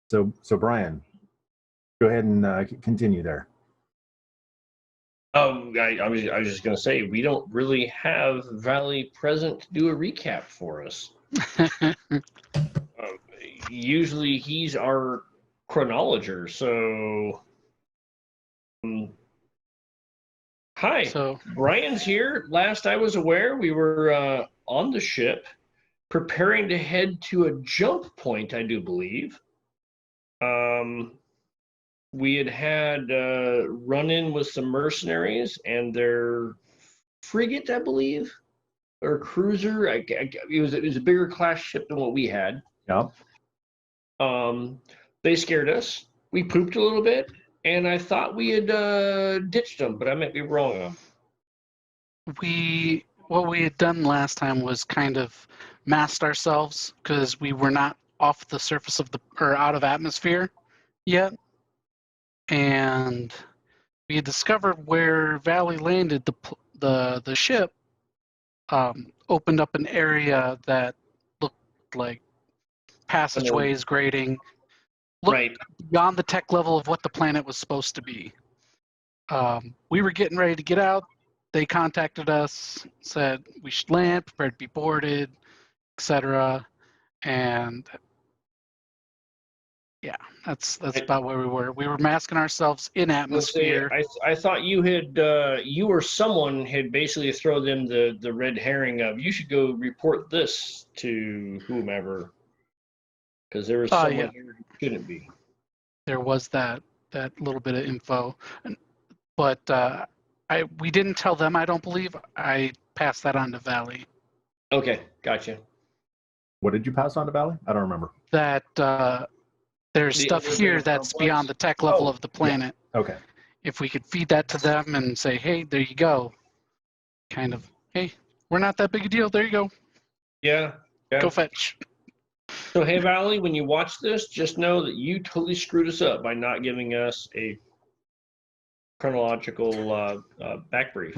So Brian, go ahead and continue there. I was just going to say, we don't really have Valley present to do a recap for us. Usually he's our chronologer, so... hi, so Brian's here. Last I was aware, we were on the ship, preparing to head to a jump point, I do believe. We had run-in with some mercenaries and their frigate, I believe, or cruiser. It was a bigger class ship than what we had. Yep. They scared us. We pooped a little bit, and I thought we had ditched them, but I might be wrong. What we had done last time was kind of masked ourselves because we were not off the surface of or out of atmosphere yet. And we had discovered where Valley landed. The ship opened up an area that looked like passageways, grating, looked beyond the tech level of what the planet was supposed to be. We were getting ready to get out. They contacted us, said we should land, prepared to be boarded, etc. And yeah, that's about where we were. We were masking ourselves in atmosphere. I thought you had you or someone had basically thrown them the red herring of you should go report this to whomever, because there was someone here who shouldn't be. There was that little bit of info, but we didn't tell them. I don't believe. I passed that on to Valley. Okay, gotcha. What did you pass on to Valley? I don't remember. That. There's stuff here that's beyond the tech level of the planet. Yeah. Okay. If we could feed that to them and say, hey, there you go. Kind of, hey, we're not that big a deal. There you go. Yeah. Go fetch. So, hey, Valley, when you watch this, just know that you totally screwed us up by not giving us a chronological back brief.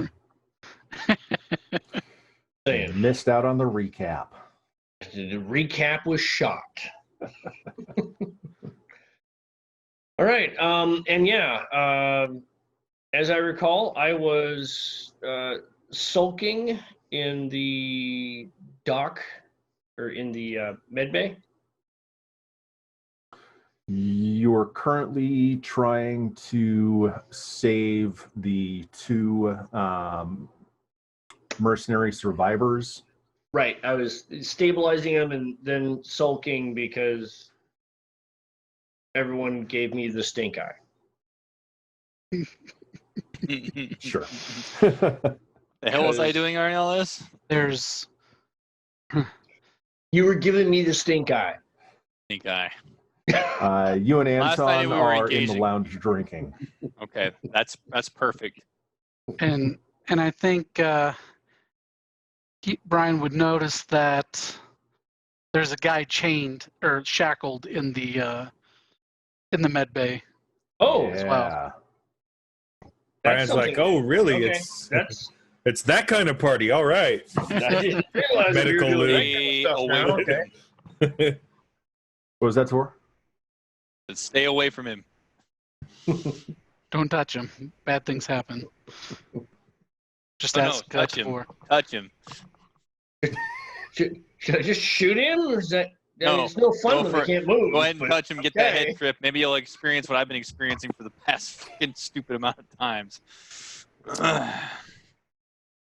Missed out on the recap. The recap was shot. All right, and yeah, as I recall, I was sulking in the dock or in the med bay. You're currently trying to save the two mercenary survivors. Right, I was stabilizing them and then sulking because everyone gave me the stink eye. Sure. The hell was I doing during all this? There's... You were giving me the stink eye. Stink eye. You and Anton are in the lounge drinking. Okay, that's perfect. And I think Brian would notice that there's a guy chained or shackled in the med bay. Oh, yeah. As well. Brian's like, oh, really? Okay. It's that kind of party. All right. I didn't realize Medical you were doing that kind of stuff now. Okay. What was that for? Stay away from him. Don't touch him. Bad things happen. Just ask touch him. for. Touch him. Should I just shoot him, or is that? No, it's no fun when they can't move. Go ahead and touch him. Get that head trip. Maybe you'll experience what I've been experiencing for the past fucking stupid amount of times.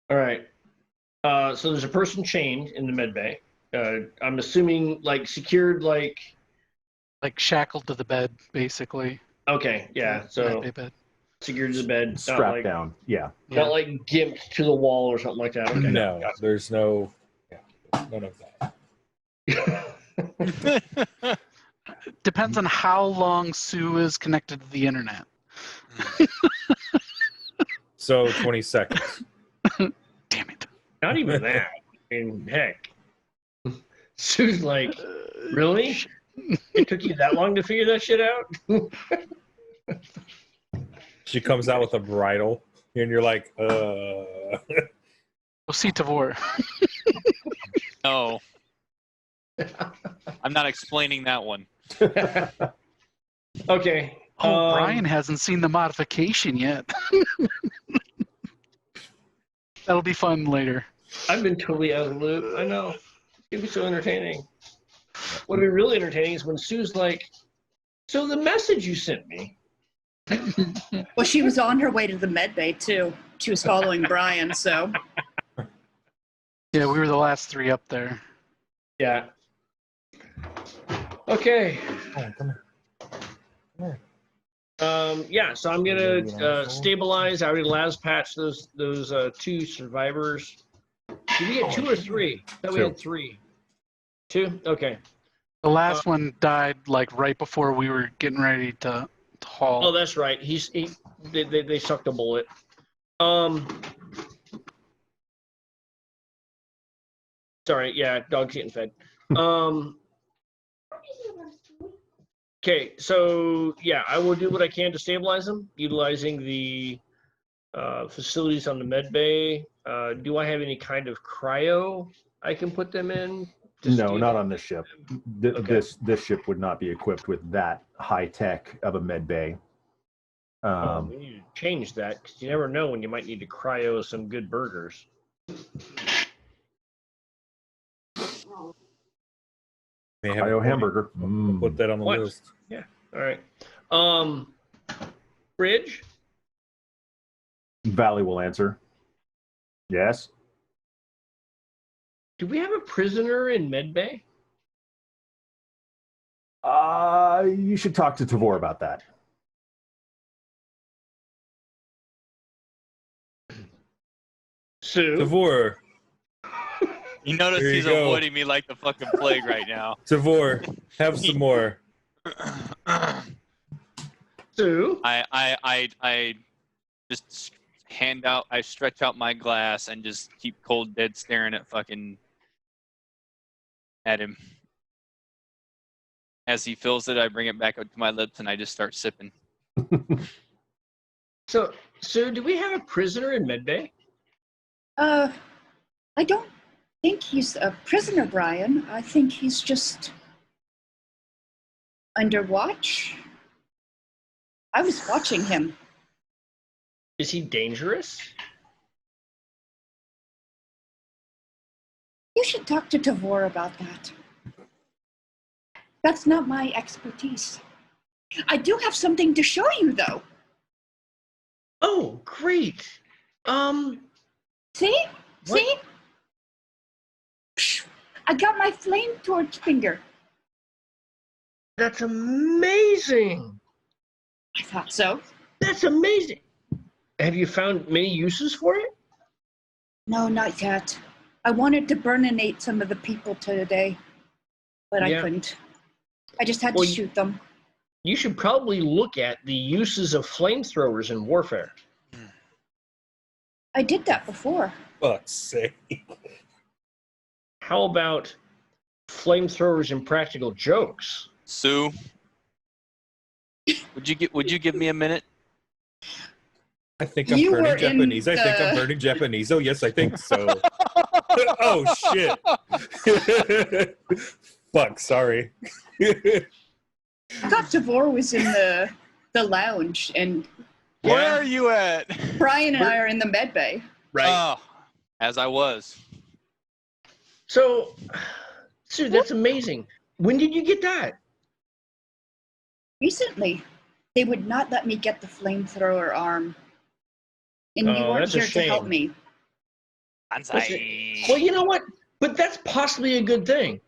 All right. So there's a person chained in the med bay. I'm assuming like secured, like shackled to the bed, basically. Okay, yeah. So bed. Secured to the bed, strapped down. Yeah. Not like gimped to the wall or something like that. Okay. No, there's no. Yeah, none of that. Depends on how long Sue is connected to the internet. So 20 seconds. Damn it. Not even that. I mean, heck. Sue's like, really? It took you that long to figure that shit out? She comes out with a bridle, and you're like, We'll see Tavor. No. I'm not explaining that one. Okay. Oh, Brian hasn't seen the modification yet. That'll be fun later. I've been totally out of the loop. I know. It'd be so entertaining. What'd be really entertaining is when Sue's like, "So the message you sent me." Well, she was on her way to the med bay too. She was following Brian, so. Yeah, we were the last 3 up there. Yeah. Okay. Oh, come here. Come here. Yeah, so I'm gonna stabilize. I already last patched those 2 survivors. Did we get 2 or 3? I thought we had 3. 2? Okay. The last one died like right before we were getting ready to haul. Oh, that's right. They sucked a bullet. Sorry. Yeah, dog's getting fed. Okay, so yeah, I will do what I can to stabilize them, utilizing the facilities on the med bay. Do I have any kind of cryo I can put them in? No, not on this ship. Okay. This ship would not be equipped with that high tech of a med bay. We need to change that because you never know when you might need to cryo some good burgers. Cryo hamburger. Put that on the What? list. Yeah. All right. Bridge. Valley will answer. Yes. Do we have a prisoner in med bay? You should talk to Tavor about that. Sue. Tavor. You notice Here you he's go. avoiding me like the fucking plague right now. Tavor, have some more. Sue. I just I stretch out my glass and just keep cold dead staring at him. As he fills it, I bring it back up to my lips and I just start sipping. So, Sue, do we have a prisoner in med bay? I don't think he's a prisoner, Brian. I think he's just under watch. I was watching him. Is he dangerous? You should talk to Tavor about that. That's not my expertise. I do have something to show you, though. Oh, great. See? What? See? Psh, I got my flame torch finger. That's amazing. I thought so. That's amazing. Have you found many uses for it? No, not yet. I wanted to burninate some of the people today, but I couldn't. I just had to shoot them. You should probably look at the uses of flamethrowers in warfare. I did that before. Fuck's sake. How about flamethrowers in practical jokes? Sue, would you give me a minute? I think I'm You were burning in Japanese. I think I'm the- burning Japanese. Oh, yes, I think so. Oh, shit. Fuck, sorry. I thought Tavor was in the lounge, and Where are you at? Brian and I are in the med bay. Right. Oh, as I was. So, Sue, that's amazing. When did you get that? Recently, they would not let me get the flamethrower arm. And you Oh, weren't that's a here to help shame. me. Well, you know what? But that's possibly a good thing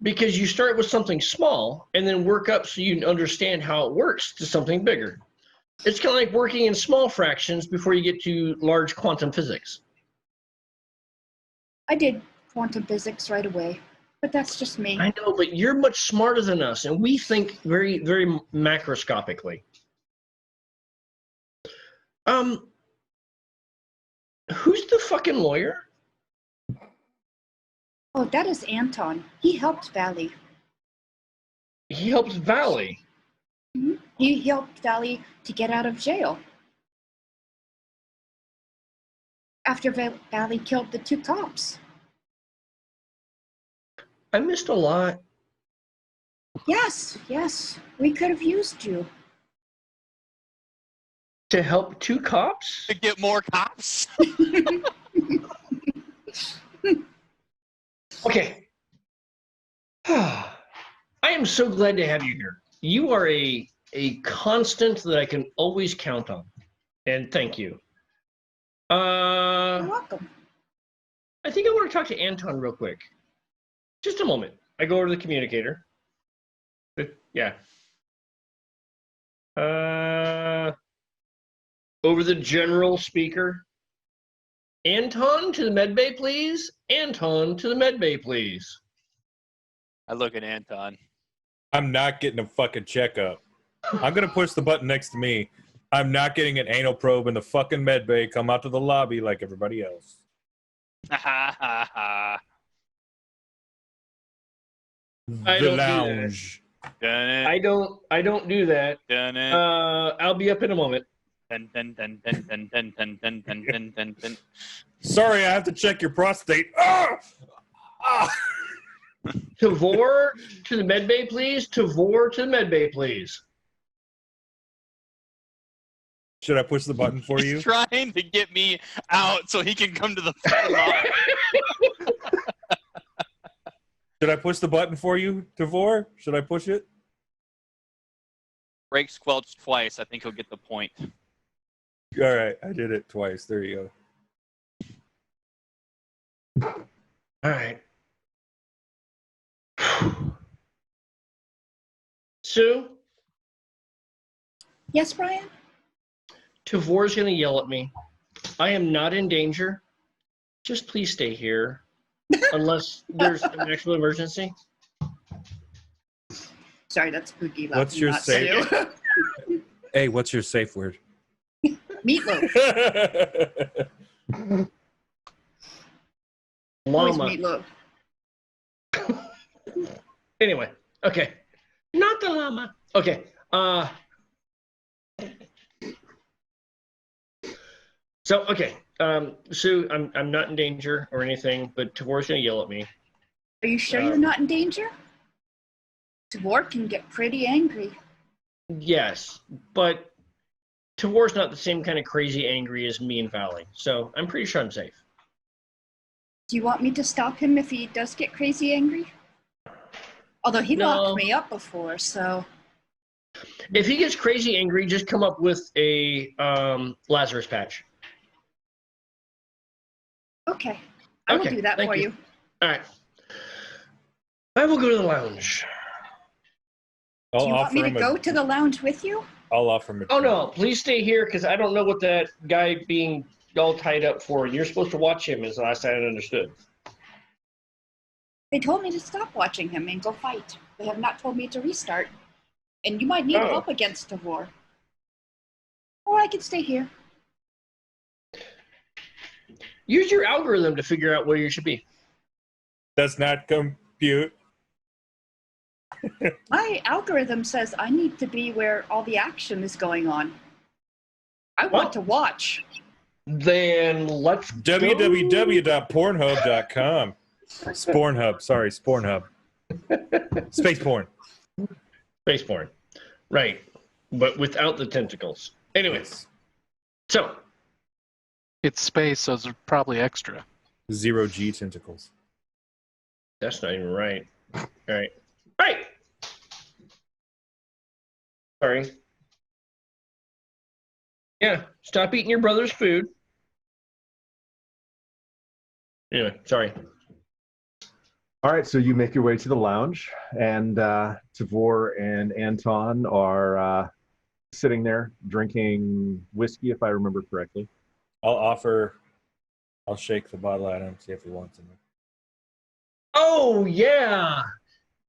because you start with something small and then work up so you understand how it works to something bigger. It's kind of like working in small fractions before you get to large quantum physics. I did quantum physics right away, but that's just me. I know, but you're much smarter than us, and we think very, very macroscopically. Who's the fucking lawyer? Oh, that is Anton. He helped Valley. He helps Valley. Mhm. He helped Valley to get out of jail. After Valley killed the 2 cops. I missed a lot. Yes, we could have used you. To help 2 cops? To get more cops? Okay. I am so glad to have you here. You are a constant that I can always count on. And thank you. You're welcome. I think I want to talk to Anton real quick. Just a moment. I go over to the communicator. Yeah. Over the general speaker. Anton to the medbay, please. Anton to the medbay, please. I look at Anton. I'm not getting a fucking checkup. I'm going to push the button next to me. I'm not getting an anal probe in the fucking med bay. Come out to the lobby like everybody else. I The don't lounge. I don't do that. I'll be up in a moment. Sorry, I have to check your prostate. Ah! Ah! Tavor to the medbay, please. Tavor to the medbay, please. Should I push the button for you? He's trying to get me out so he can come to the front line. Should I push the button for you, Tavor? Should I push it? Break squelch twice. I think he'll get the point. All right, I did it twice. There you All right. Sue? Yes, Brian? Tavor's going to yell at me. I am not in danger. Just please stay here. Unless there's an actual emergency. Sorry, that's spooky. What's your safe? Hey, what's your safe word? Meatloaf. Always Llama. meatloaf. Anyway, okay. Not the llama. Okay. So, okay. Sue, I'm not in danger or anything, but Tavor's going to yell at me. Are you sure you're not in danger? Tavor can get pretty angry. Yes, but Tavor's not the same kind of crazy angry as me and Valley, so I'm pretty sure I'm safe. Do you want me to stop him if he does get crazy angry? Although he locked me up before, so... If he gets crazy angry, just come up with a Lazarus patch. Okay. I will do that for you. All right. I will go to the lounge. Do you want me to go to the lounge with you? I'll offer him a Oh, no. Please stay here, because I don't know what that guy being all tied up for. You're supposed to watch him, is the last I understood. They told me to stop watching him and go fight. They have not told me to restart. And you might need help against Tavor. Or I could stay here. Use your algorithm to figure out where you should be. Does not compute. My algorithm says I need to be where all the action is going on. I want to watch. Then let's go. www.pornhub.com. Spornhub. Sorry, Spornhub. Space porn. Space porn. Right. But without the tentacles. Anyways. So. It's space, so it's probably extra. 0G tentacles. That's not even right. All right. Right. Sorry. Yeah. Stop eating your brother's food. Anyway, sorry. All right, so you make your way to the lounge, and Tavor and Anton are sitting there drinking whiskey, if I remember correctly. I'll shake the bottle at him, see if he wants it. Oh, yeah.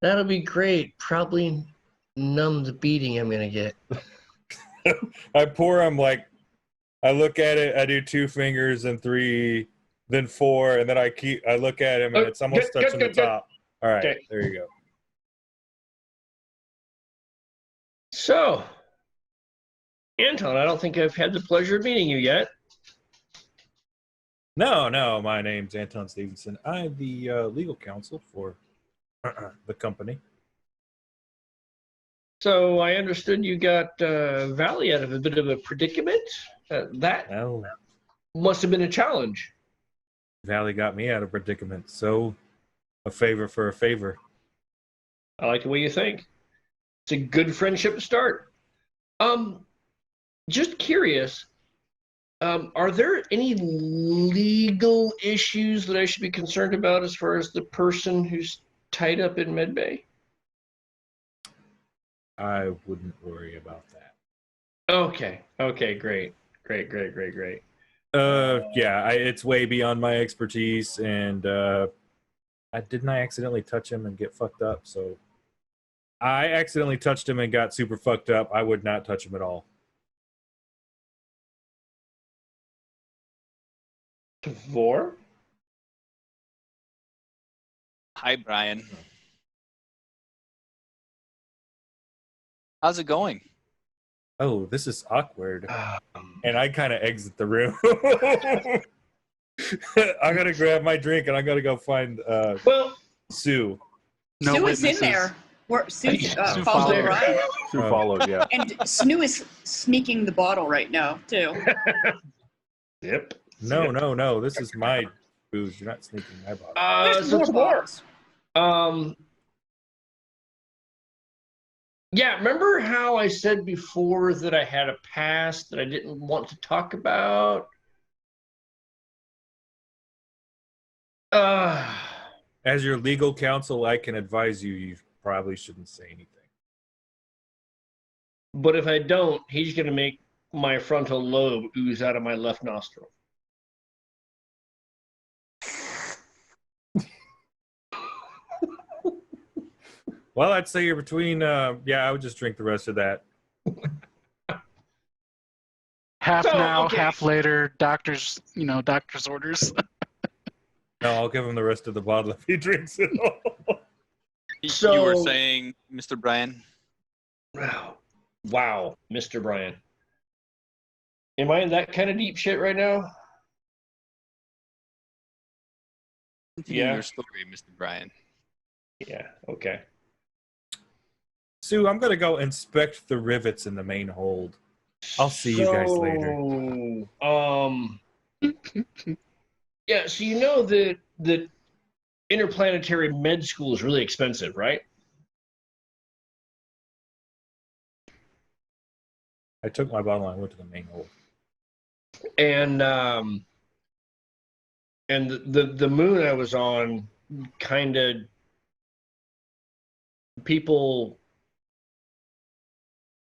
That'll be great. Probably numb the beating I'm going to get. I pour him I look at it, I do 2 fingers and 3, then 4, and then I look at him and it's almost touching the top. All right, okay. There you go. So, Anton, I don't think I've had the pleasure of meeting you yet. No, my name's Anton Stevenson. I'm the legal counsel for the company. So I understood you got Valley out of a bit of a predicament. That Well, must have been a challenge. Valley got me out of predicament, so a favor for a favor. I like the way you think. It's a good friendship to start. Just curious, are there any legal issues that I should be concerned about as far as the person who's tied up in Medbay? I wouldn't worry about that. Okay, great. Yeah, it's way beyond my expertise, and I accidentally touch him and get fucked up, so I accidentally touched him and got super fucked up. I would not touch him at all. Tvor? Hi, Brian. How's it going? Oh, this is awkward. And I kind of exit the room. I gotta grab my drink and I gotta go find Sue. No Sue witnesses. is in there. Sue Sue followed followed. Brian. Sue followed, yeah. And Snoo is sneaking the bottle right now, too. Yep. No. This is my booze. You're not sneaking my bottle. There's So more Tvor, bottles. yeah, remember how I said before that I had a past that I didn't want to talk about? As your legal counsel, I can advise you probably shouldn't say anything. But if I don't, he's going to make my frontal lobe ooze out of my left nostril. Well, I'd say you're between, I would just drink the rest of that. Half So, now, okay. half later. Doctor's orders. No, I'll give him the rest of the bottle if he drinks it all. So- You were saying, Mr. Brian? Wow, Mr. Brian. Am I in that kind of deep shit right now? Continue Yeah. your story, Mr. Brian. Yeah, okay. Sue, I'm going to go inspect the rivets in the main hold. I'll see you guys later. Yeah, so you know that interplanetary med school is really expensive, right? I took my bottle and I went to the main hold. And the moon I was on, kind of people,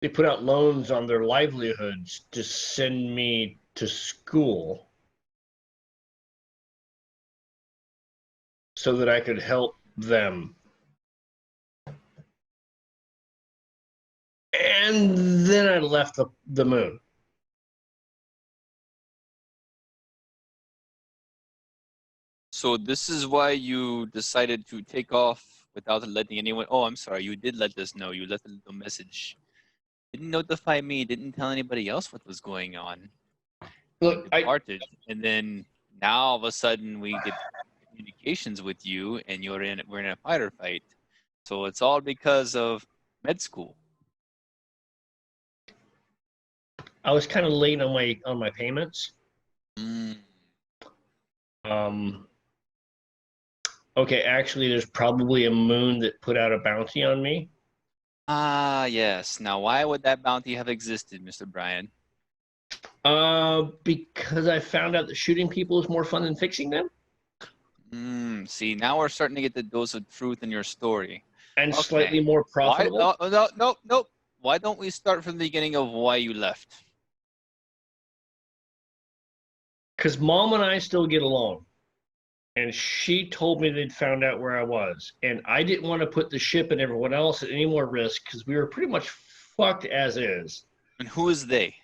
they put out loans on their livelihoods to send me to school so that I could help them. And then I left the moon. So this is why you decided to take off without letting anyone... Oh, I'm sorry. You did let us know. You left a little message. Didn't notify me. Didn't tell anybody else what was going on. Look, Departed. And then now all of a sudden we get communications with you and we're in a fighter fight. So it's all because of med school. I was kind of late on my payments. Mm. Okay, actually, there's probably a moon that put out a bounty on me. Ah, yes. Now, why would that bounty have existed, Mr. Brian? Because I found out that shooting people is more fun than fixing them. See, now we're starting to get the dose of truth in your story. And Okay. slightly more profitable. No. Why don't we start from the beginning of why you left? Because Mom and I still get along. And she told me they'd found out where I was. And I didn't want to put the ship and everyone else at any more risk because we were pretty much fucked as is. And who is they?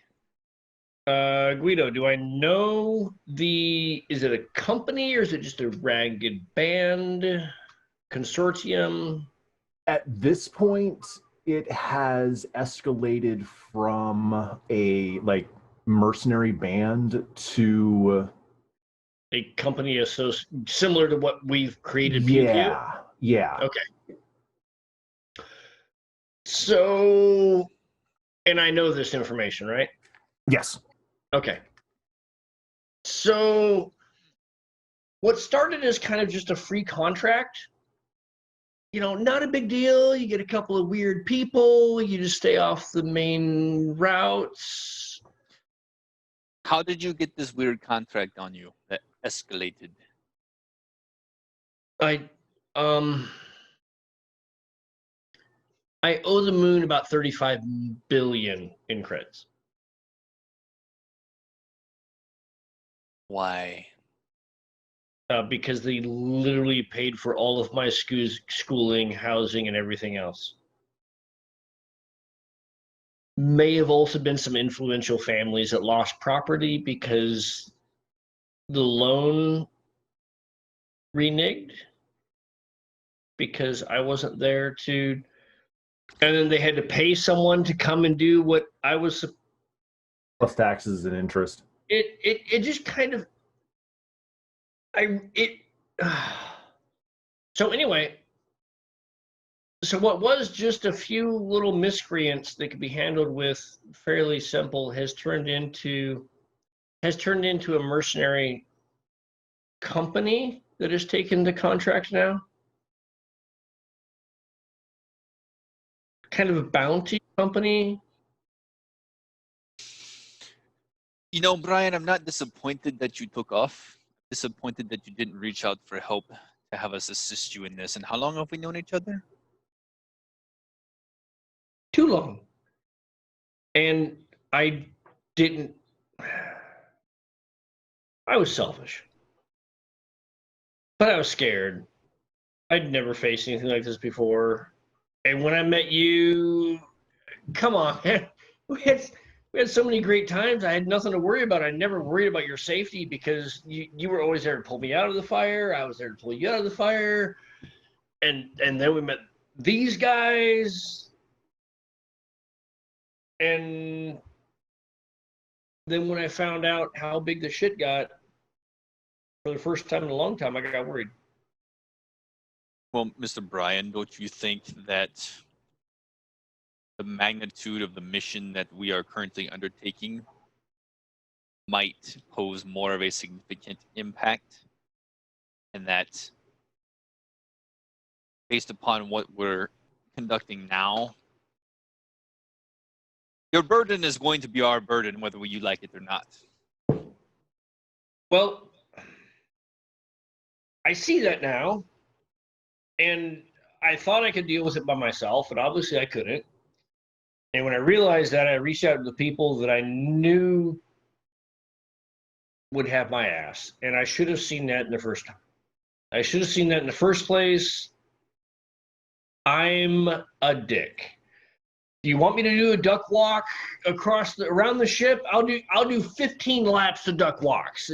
Guido, do I know is it a company or is it just a ragged band consortium? At this point, it has escalated from a mercenary band to A company similar to what we've created. Pew-Pew? yeah. Okay. So, and I know this information, right? Yes. Okay. So, what started as kind of just a free contract, not a big deal. You get a couple of weird people. You just stay off the main routes. How did you get this weird contract on you that escalated? I owe the moon about 35 billion in credits. Why? Because they literally paid for all of my schooling, housing, and everything else. May have also been some influential families that lost property because the loan reneged because I wasn't there to, and then they had to pay someone to come and do what I was. Plus taxes and interest. It just kind of, so anyway, so what was just a few little miscreants that could be handled with fairly simple has turned into a mercenary company that has taken the contract now. Kind of a bounty company. Brian, I'm not disappointed that you took off. Disappointed that you didn't reach out for help to have us assist you in this. And how long have we known each other? Too long. And I didn't. I was selfish. But I was scared. I'd never faced anything like this before. And when I met you, come on, man. We had so many great times. I had nothing to worry about. I never worried about your safety because you were always there to pull me out of the fire. I was there to pull you out of the fire. And then we met these guys. And then when I found out how big the shit got, for the first time in a long time, I got worried. Well, Mr. Bryan, don't you think that the magnitude of the mission that we are currently undertaking might pose more of a significant impact? And that based upon what we're conducting now, your burden is going to be our burden, whether you like it or not. Well, I see that now, and I thought I could deal with it by myself, but obviously I couldn't. And when I realized that, I reached out to the people that I knew would have my ass, and I should have seen that in the first time. I should have seen that in the first place. I'm a dick. Do you want me to do a duck walk around the ship? I'll do 15 laps to duck walks.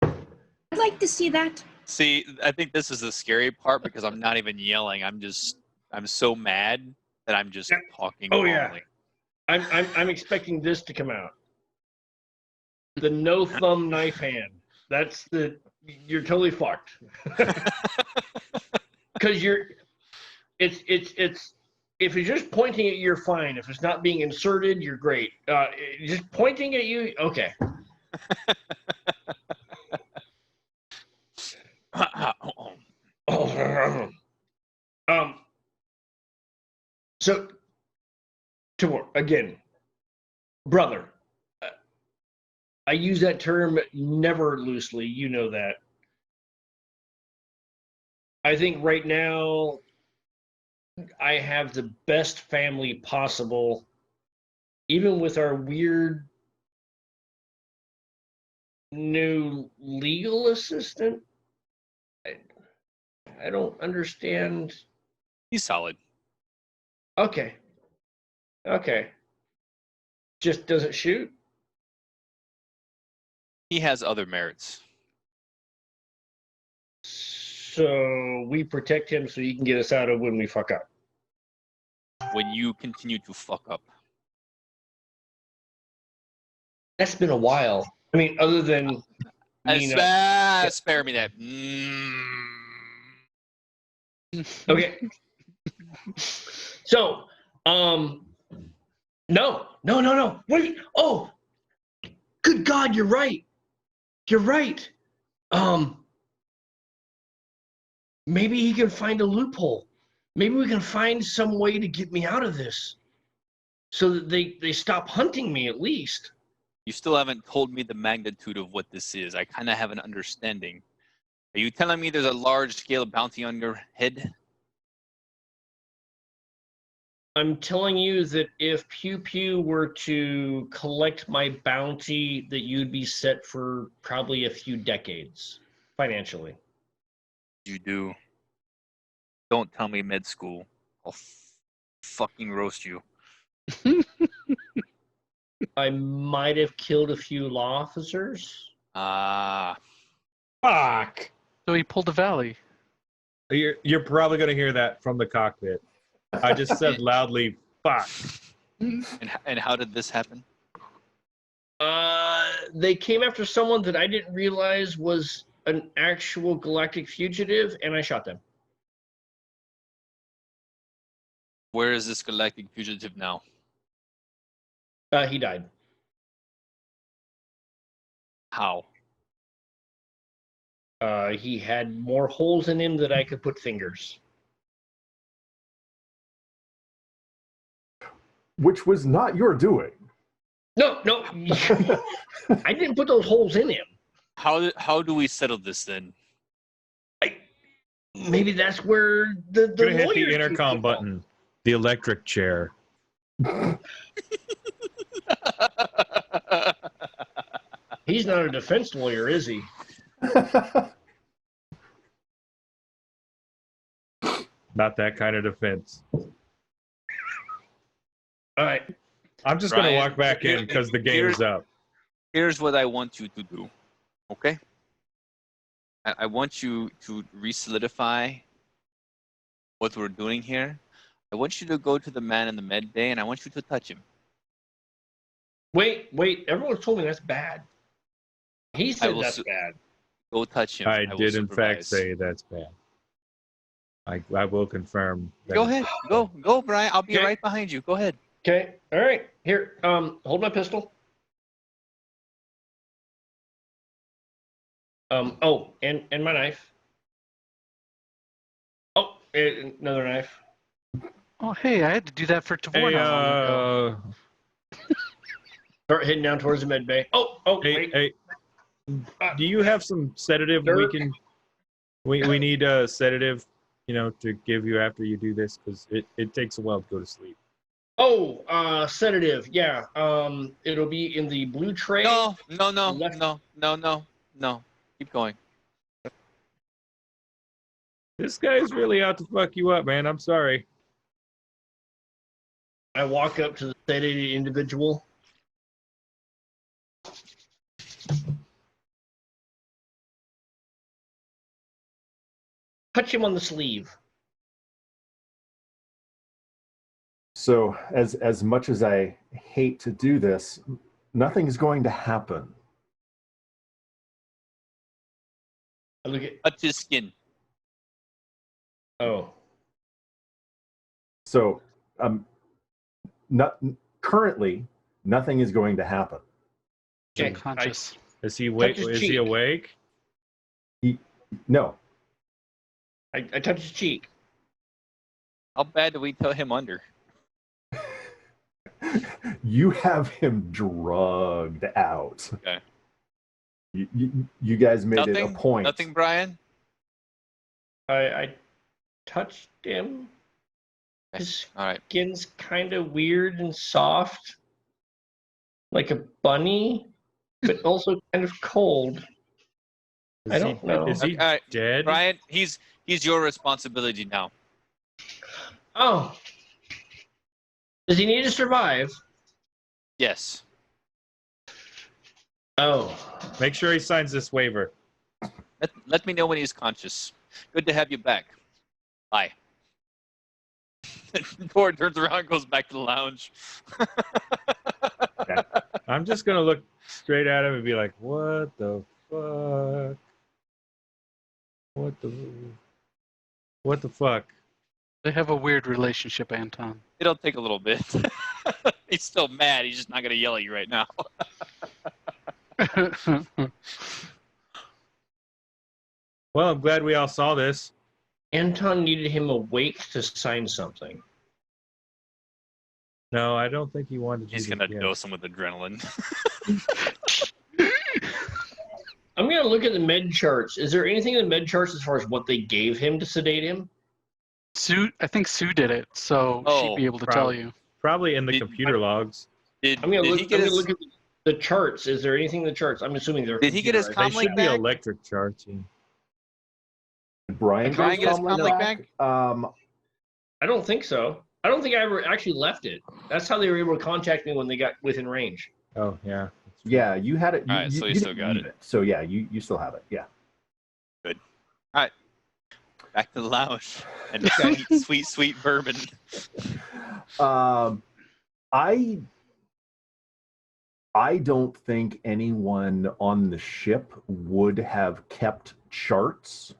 I'd like to see that. See, I think this is the scary part because I'm not even yelling. I'm so mad that I'm just talking. Oh calmly. yeah. I'm expecting this to come out. The no thumb knife hand. You're totally fucked. Because it's if you're just pointing at you, you're fine. If it's not being inserted, you're great. Just pointing at you, okay. So, Timur, again, brother. I use that term never loosely. You know that. I think right now I have the best family possible, even with our weird new legal assistant. I don't understand. He's solid. Okay. Just doesn't shoot. He has other merits. So we protect him so he can get us out of when we fuck up. When you continue to fuck up. That's been a while. I mean, other than Spare me that. Okay. So, no. Wait. Oh, good God, you're right. You're right. Maybe he can find a loophole. Maybe we can find some way to get me out of this, so that they stop hunting me at least. You still haven't told me the magnitude of what this is. I kind of have an understanding. Are you telling me there's a large-scale bounty on your head? I'm telling you that if Pew-Pew were to collect my bounty, that you'd be set for probably a few decades, financially. You do. Don't tell me med school. I'll fucking roast you. I might have killed a few law officers. Ah. Fuck. So he pulled a Valley. You're probably going to hear that from the cockpit. I just said loudly, fuck. And how did this happen? They came after someone that I didn't realize was an actual galactic fugitive, and I shot them. Where is this galactic fugitive now? He died. How? He had more holes in him than I could put fingers. Which was not your doing. No. I didn't put those holes in him. How do we settle this then? Maybe that's where the You're going to hit lawyer the intercom button. The electric chair. He's not a defense lawyer, is he? Not that kind of defense. All right. I'm just going to walk back in because the game's up. Here's what I want you to do, okay? I want you to re-solidify what we're doing here. I want you to go to the man in the med bay, and I want you to touch him. Wait. Everyone told me that's bad. He said that's bad. Go touch him. I did, in fact, supervise. say that's bad. I will confirm. That Go ahead. Go, Brian. I'll be right behind you. Go ahead. Okay. All right. Here. Hold my pistol. Oh, and my knife. Oh, another knife. Oh, hey, I had to do that for Tavor not long ago. Start heading down towards the med bay. Oh, wait. Hey, do you have some sedative we need a sedative, to give you after you do this, because it takes a while to go to sleep. Oh, sedative. Yeah. It'll be in the blue tray. No. Keep going. This guy's really out to fuck you up, man. I'm sorry. I walk up to the sedated individual. Touch him on the sleeve. So, as much as I hate to do this, nothing's going to happen. I look at. Touch his skin. Oh. So, currently, nothing is going to happen. Okay. Unconscious. Is he awake? Touch his Is he cheek. awake? No. I touch his cheek. How bad do we tell him under? You have him drugged out. Okay. You guys made it a point. Nothing, Brian? I touched him. Okay. His All right. skin's kind of weird and soft, like a bunny, but also kind of cold. I don't know. Is he All right. dead? Brian, he's your responsibility now. Oh. Does he need to survive? Yes. Oh. Make sure he signs this waiver. Let me know when he's conscious. Good to have you back. Bye. Ford turns around and goes back to the lounge. Okay. I'm just going to look straight at him and be like, what the fuck? What the fuck? They have a weird relationship, Anton. It'll take a little bit. He's still mad. He's just not going to yell at you right now. Well, I'm glad we all saw this. Anton needed him awake to sign something. No, I don't think he wanted to. He's going to dose him with adrenaline. I'm going to look at the med charts. Is there anything in the med charts as far as what they gave him to sedate him? Sue, I think Sue did it, so she'd be able to tell you. Probably in the computer logs. I'm going to look at the charts. Is there anything in the charts? I'm assuming there. Did he get his They comm link should be back? electric charts. Yeah. Brian, Did Brian get his comm link back? I don't think so. I don't think I ever actually left it. That's how they were able to contact me when they got within range. Oh, yeah. Yeah, you had it. All right, so you still got it. So yeah, you still have it. Yeah. Good. All right. Back to the lounge and sweet bourbon. I don't think anyone on the ship would have kept charts.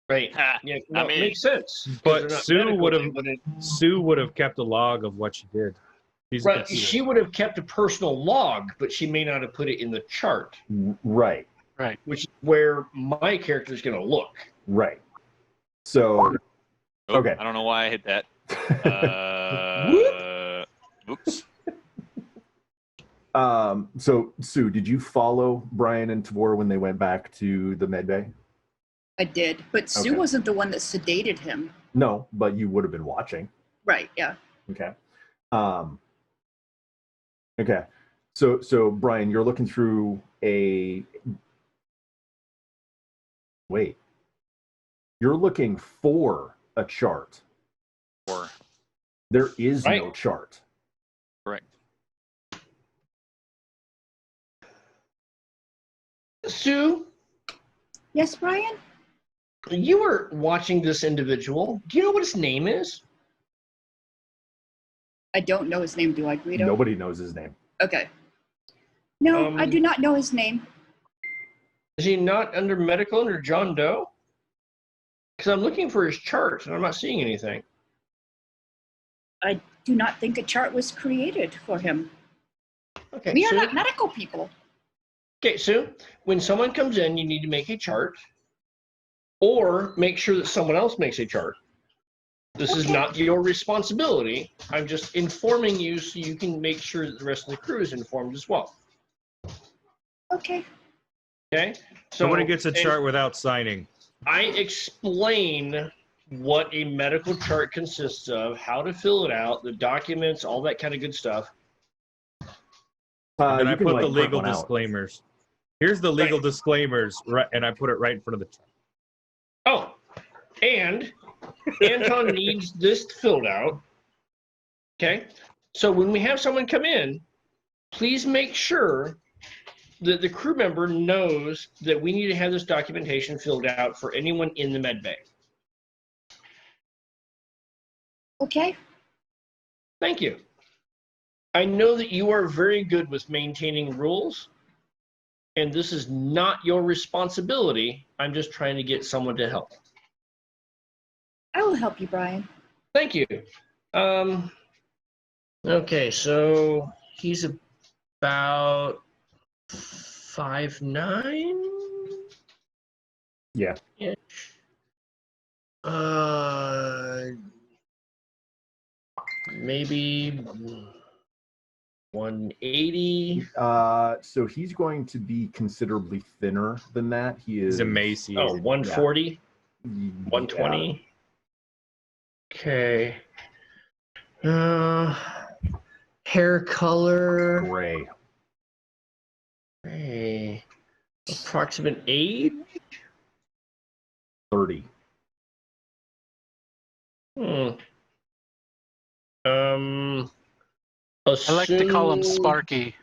Right. Yeah, no, I mean, makes sense. But Sue would have kept a log of what she did. Right. She would have kept a personal log, but she may not have put it in the chart. Right. Right. Which is where my character is going to look. Right. So. Okay. I don't know why I hit that. Oops. So Sue, did you follow Brian and Tavor when they went back to the med bay? I did, but Sue wasn't the one that sedated him. No, but you would have been watching. Right, yeah. Okay. Okay. So Brian, you're looking through wait. You're looking for a chart. There is no chart. Correct. Sue? Yes, Brian? You were watching this individual. Do you know what his name is? I don't know his name, do I, Guido? Nobody knows his name. Okay. No, I do not know his name. Is he not under medical under John Doe? Because I'm looking for his chart and I'm not seeing anything. I do not think a chart was created for him. Okay, We are Sue? not medical people. Okay, Sue, when someone comes in, you need to make a chart or make sure that someone else makes a chart. This is not your responsibility. I'm just informing you so you can make sure that the rest of the crew is informed as well. Okay. Okay? So Somebody gets a chart without signing. I explain what a medical chart consists of, how to fill it out, the documents, all that kind of good stuff. And I you can, put like, the print legal one out. disclaimers. Here's the legal disclaimers, right? And I put it right in front of the chart. Oh, and Anton needs this filled out. Okay? So when we have someone come in, please make sure that the crew member knows that we need to have this documentation filled out for anyone in the med bay. Okay. Thank you. I know that you are very good with maintaining rules, and this is not your responsibility. I'm just trying to get someone to help. I will help you, Brian. Thank you. Okay, so he's about 5'9". Yeah. Maybe 180. So he's going to be considerably thinner than that. He's emaciated. Oh, 140, Yeah. 120. Okay. Hair color. Gray. Hey. Approximate age. 30. I like to call him Sparky.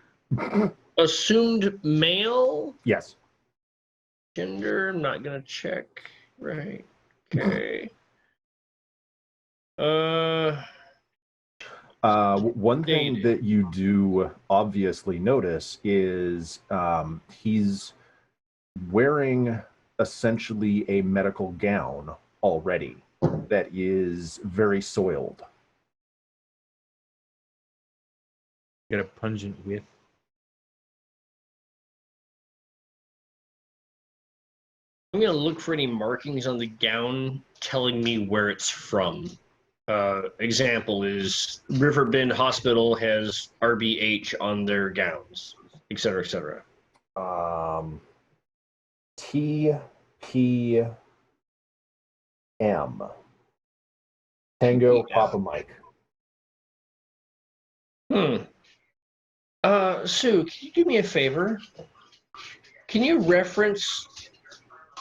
Assumed male. Yes. Gender, I'm not gonna check. Right. Okay. One thing that you do obviously notice is he's wearing essentially a medical gown already. that is very soiled. Got a pungent whiff. I'm going to look for any markings on the gown telling me where it's from. Example is Riverbend Hospital has RBH on their gowns, et cetera, et cetera. TPM. Tango Papa Mike. Sue, can you do me a favor? Can you reference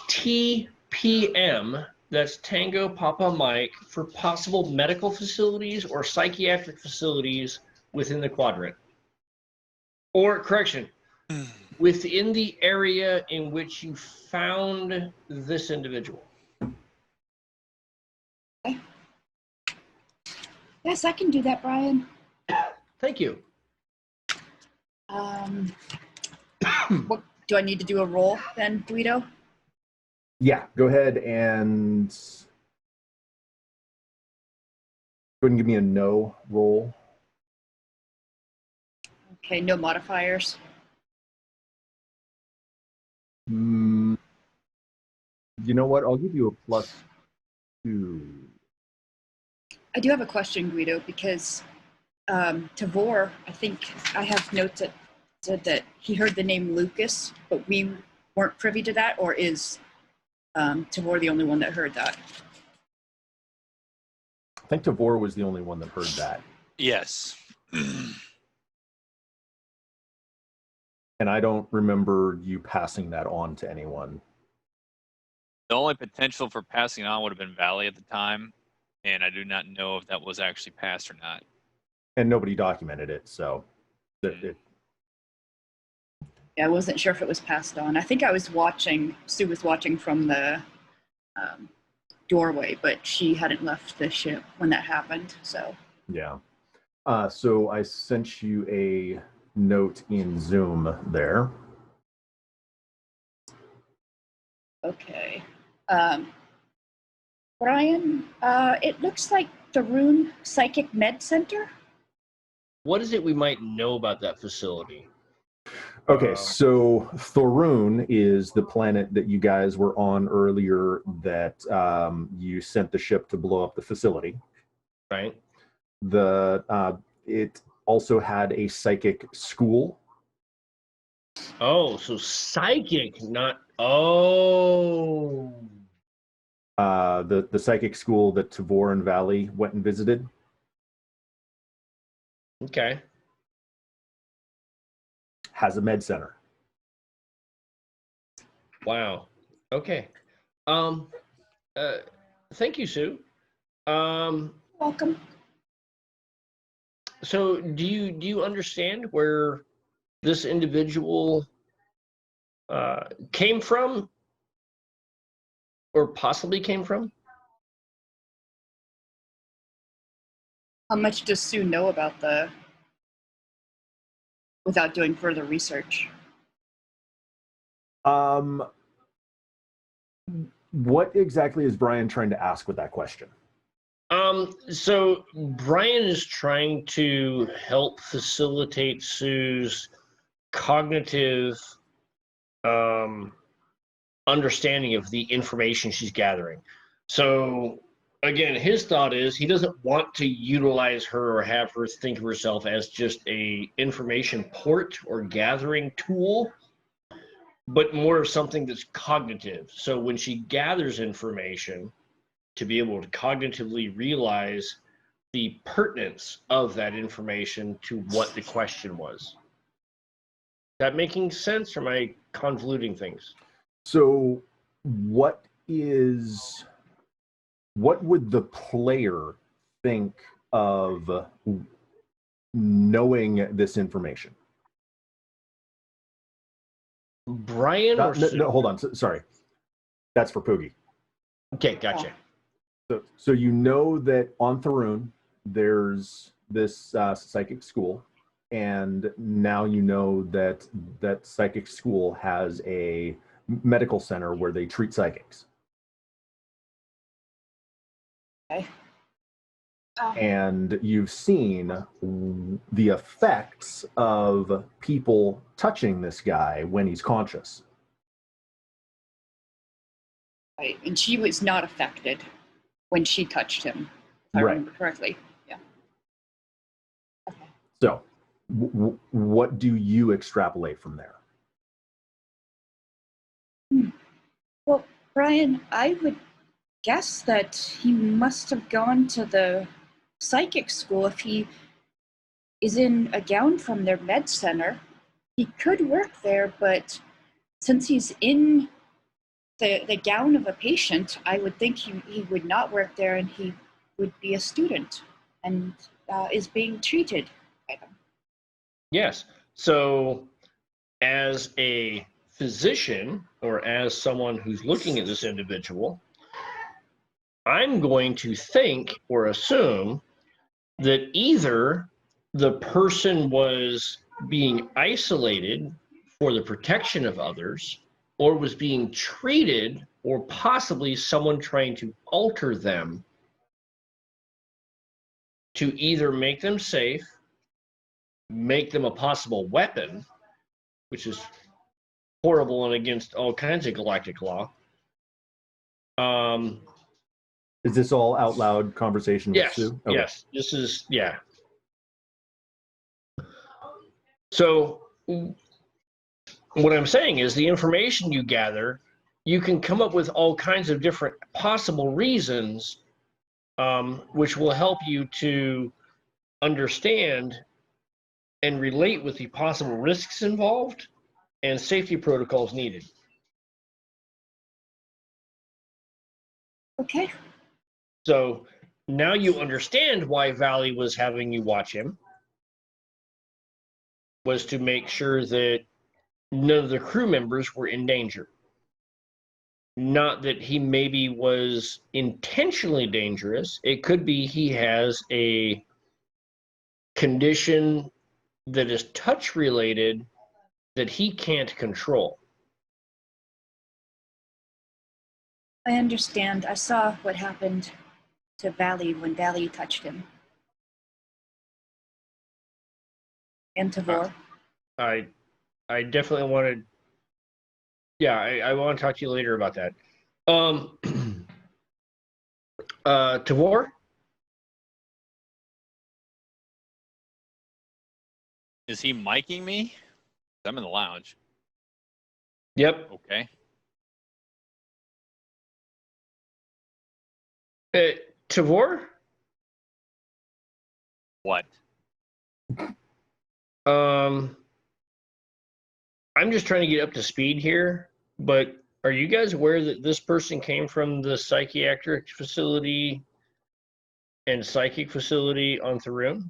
TPM, that's Tango Papa Mike, for possible medical facilities or psychiatric facilities within the quadrant? Or, correction, within the area in which you found this individual. Okay. Yes, I can do that, Brian. Thank you. What, do I need to do a roll then, Guido? Yeah, go ahead and give me a no roll. Okay, no modifiers. You know what? I'll give you a +2. I do have a question, Guido, because Tavor, I think I have notes that said that he heard the name Lucas, but we weren't privy to that, or is Tavor the only one that heard that? I think Tavor was the only one that heard that. Yes. And I don't remember you passing that on to anyone. The only potential for passing on would have been Valley at the time, and I do not know if that was actually passed or not. And nobody documented it, so Yeah, I wasn't sure if it was passed on. I think I was watching, Sue was watching from the doorway, but she hadn't left the ship when that happened, so. yeah. So I sent you a note in Zoom there. Okay. Brian, it looks like the Rune Psychic Med Center. What is it we might know about that facility? Okay, so Thorun is the planet that you guys were on earlier that you sent the ship to blow up the facility. Right. It also had a psychic school. Oh, so psychic, not oh. The psychic school that Tavor and Valley went and visited. Okay. Has a med center. Wow. Okay. Thank you, Sue. Welcome. So do you understand where this individual came from, or possibly came from? How much does Sue know about without doing further research? What exactly is Brian trying to ask with that question? So Brian is trying to help facilitate Sue's cognitive understanding of the information she's gathering. So again, his thought is he doesn't want to utilize her or have her think of herself as just a information port or gathering tool, but more of something that's cognitive. So when she gathers information, to be able to cognitively realize the pertinence of that information to what the question was. That making sense, or am I convoluting things? So what would the player think of knowing this information? Brian or Sue? No, hold on. Sorry. That's for Poogie. Okay, gotcha. So you know that on Thorun there's this psychic school, and now you know that that psychic school has a medical center where they treat psychics. Okay. And you've seen the effects of people touching this guy when he's conscious. Right. And she was not affected when she touched him, if I Right. remember correctly. Yeah. Okay. So, what do you extrapolate from there? Well, Brian, I would guess that he must have gone to the psychic school if he is in a gown from their med center. He could work there, but since he's in the gown of a patient, I would think he would not work there and he would be a student and is being treated by them. Yes. So, as a physician or as someone who's looking at this individual, I'm going to think or assume that either the person was being isolated for the protection of others or was being treated, or possibly someone trying to alter them to either make them safe, make them a possible weapon, which is horrible and against all kinds of galactic law. Is this all out loud conversation with Yes, Sue? Okay. yes. This is, yeah. So what I'm saying is the information you gather, you can come up with all kinds of different possible reasons, which will help you to understand and relate with the possible risks involved and safety protocols needed. Okay. So now you understand why Valley was having you watch him, was to make sure that none of the crew members were in danger. Not that he maybe was intentionally dangerous. It could be he has a condition that is touch related that he can't control. I understand. I saw what happened to Valley when Valley touched him. And Tavor. I definitely wanted. Yeah, I want to talk to you later about that. Tavor? Is he miking me? I'm in the lounge. Yep. Okay. Tavor? What? I'm just trying to get up to speed here, but are you guys aware that this person came from the psychiatric facility and psychic facility on Tharoon?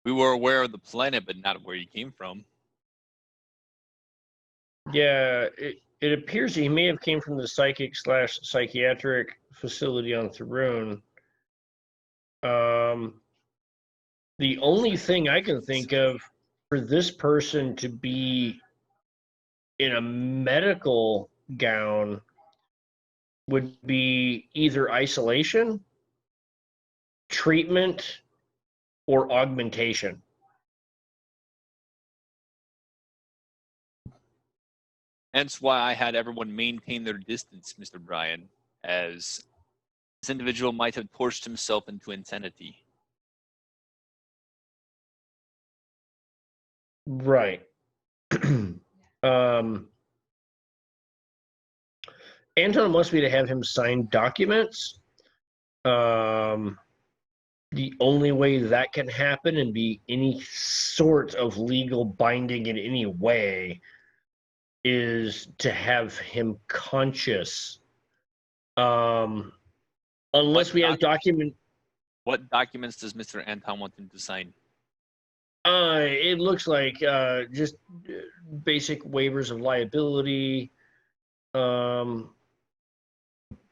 We were aware of the planet, but not where he came from. Yeah, it appears he may have came from the psychic/psychiatric facility on Tharoon. The only thing I can think of for this person to be in a medical gown would be either isolation, treatment, or augmentation. Hence why I had everyone maintain their distance, Mr. Bryan, as this individual might have torched himself into insanity. Right. Anton wants me to have him sign documents. The only way that can happen and be any sort of legal binding in any way is to have him conscious. Unless we have document. What documents does Mr. Anton want him to sign? It looks like just basic waivers of liability.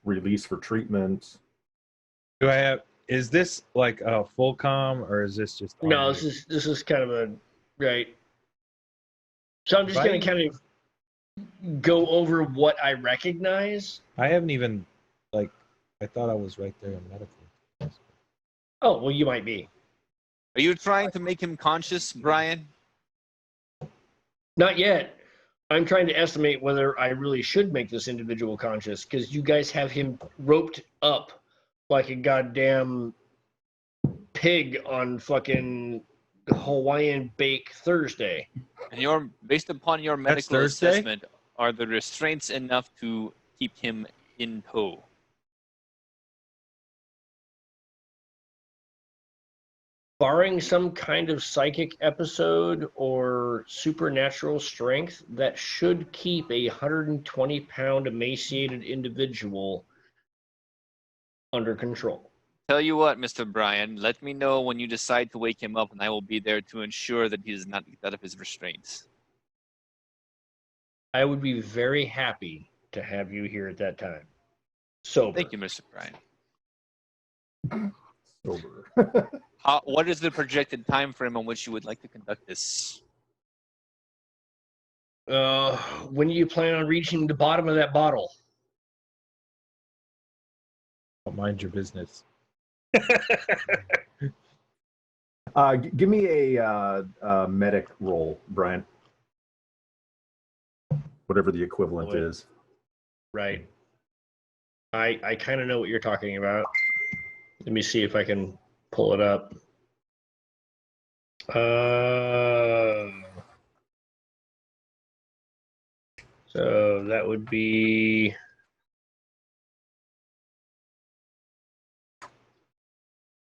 Release for treatment. Do I have? Is this like a full com or is this just? No, this is kind of a right. So I'm just going to kind of go over what I recognize. I haven't even I thought I was right there in medical. Oh, well, you might be. Are you trying to make him conscious, Brian? Not yet. I'm trying to estimate whether I really should make this individual conscious, because you guys have him roped up like a goddamn pig on fucking Hawaiian Bake Thursday. And based upon your medical Thursday? assessment, are the restraints enough to keep him in tow? Barring some kind of psychic episode or supernatural strength, that should keep a 120-pound emaciated individual under control. Tell you what, Mr. Brian, let me know when you decide to wake him up, and I will be there to ensure that he does not get out of his restraints. I would be very happy to have you here at that time. Sober. Thank you, Mr. Brian. Sober. What is the projected time frame on which you would like to conduct this? When do you plan on reaching the bottom of that bottle? Don't mind your business. Give me a medic roll, Brian. Whatever the equivalent is. Right. I kind of know what you're talking about. Let me see if I can pull it up. So that would be...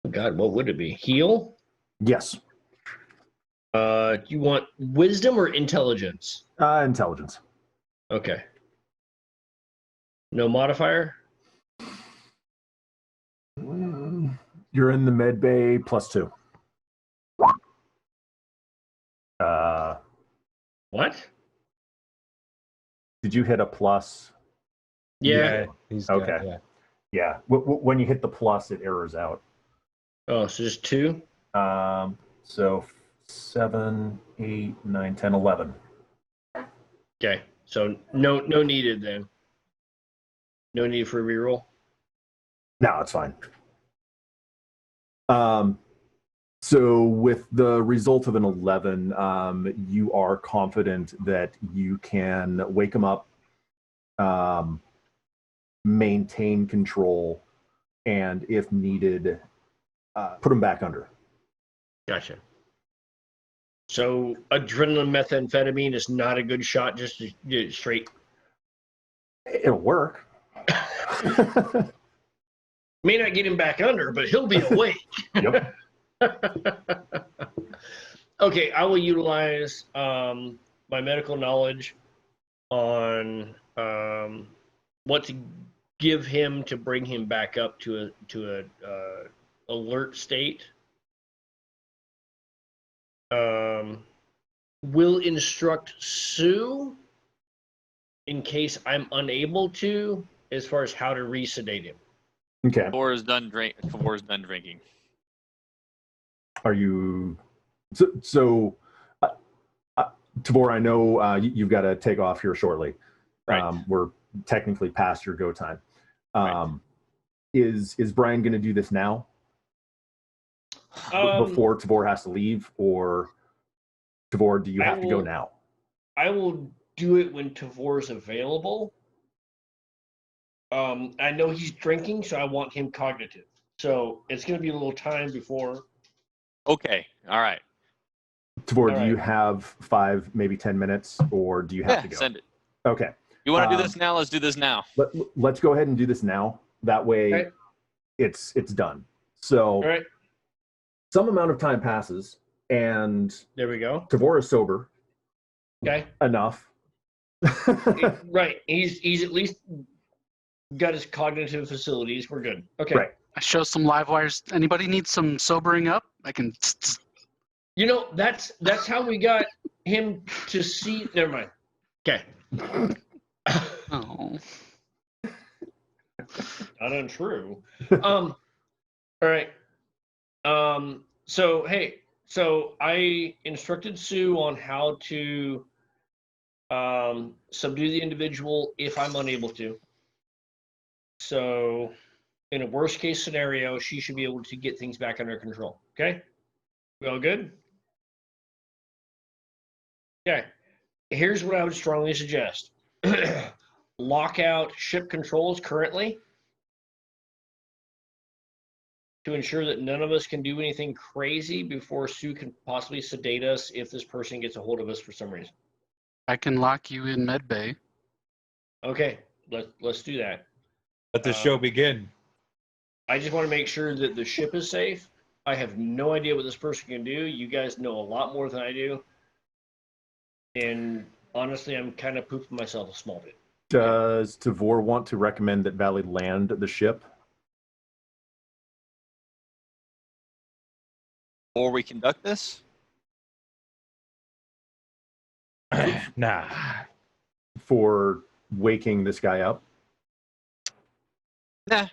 God, what would it be? Heal? Yes. Do you want wisdom or intelligence? Intelligence. Okay. No modifier? You're in the med bay +2. What? Did you hit a plus? Yeah. He's Okay. Yeah. Yeah. When you hit the plus, it errors out. Oh, so just 2? So 7, 8, 9, 10, 11. Okay. So no needed then. No need for a reroll. No, it's fine. So with the result of an 11, you are confident that you can wake him up, maintain control, and if needed, put him back under. Gotcha. So adrenaline methamphetamine is not a good shot just to get it straight. It'll work. May not get him back under, but he'll be awake. Yep. Okay, I will utilize my medical knowledge on what to give him to bring him back up to a alert state. Will instruct Sue in case I'm unable to, as far as how to resedate him. Okay. Tavor is done drinking. Are you so Tabor, I know you've got to take off here shortly. Right. We're technically past your go time. Right. Is Brian going to do this now before Tabor has to leave, or Tabor, do you have to go now? I will do it when Tavor's available. I know he's drinking, so I want him cognitive. So it's going to be a little time before. Okay. All right. Tabor, do you have 5, maybe 10 minutes, or do you have to go? Send it. Okay. You want to do this now? Let's do this now. Let's go ahead and do this now. That way, it's done. So, All right. some amount of time passes, and There we go. Tabor is sober. Okay. Enough. Right. He's at least got his cognitive facilities. We're good. Okay. Right. I show some live wires. Anybody need some sobering up? I can. You know, that's how we got him to see. Never mind. Okay. Oh. Not untrue. All right. So I instructed Sue on how to subdue the individual if I'm unable to. So in a worst case scenario, she should be able to get things back under control. Okay? We all good? Okay. Here's what I would strongly suggest. Lock out ship controls currently to ensure that none of us can do anything crazy before Sue can possibly sedate us if this person gets a hold of us for some reason. I can lock you in medbay. Okay, let's do that. Let the show begin. I just want to make sure that the ship is safe. I have no idea what this person can do. You guys know a lot more than I do. And honestly, I'm kind of pooping myself a small bit. Does Tavor want to recommend that Valley land the ship? Or we conduct this? Nah. For waking this guy up? Nah.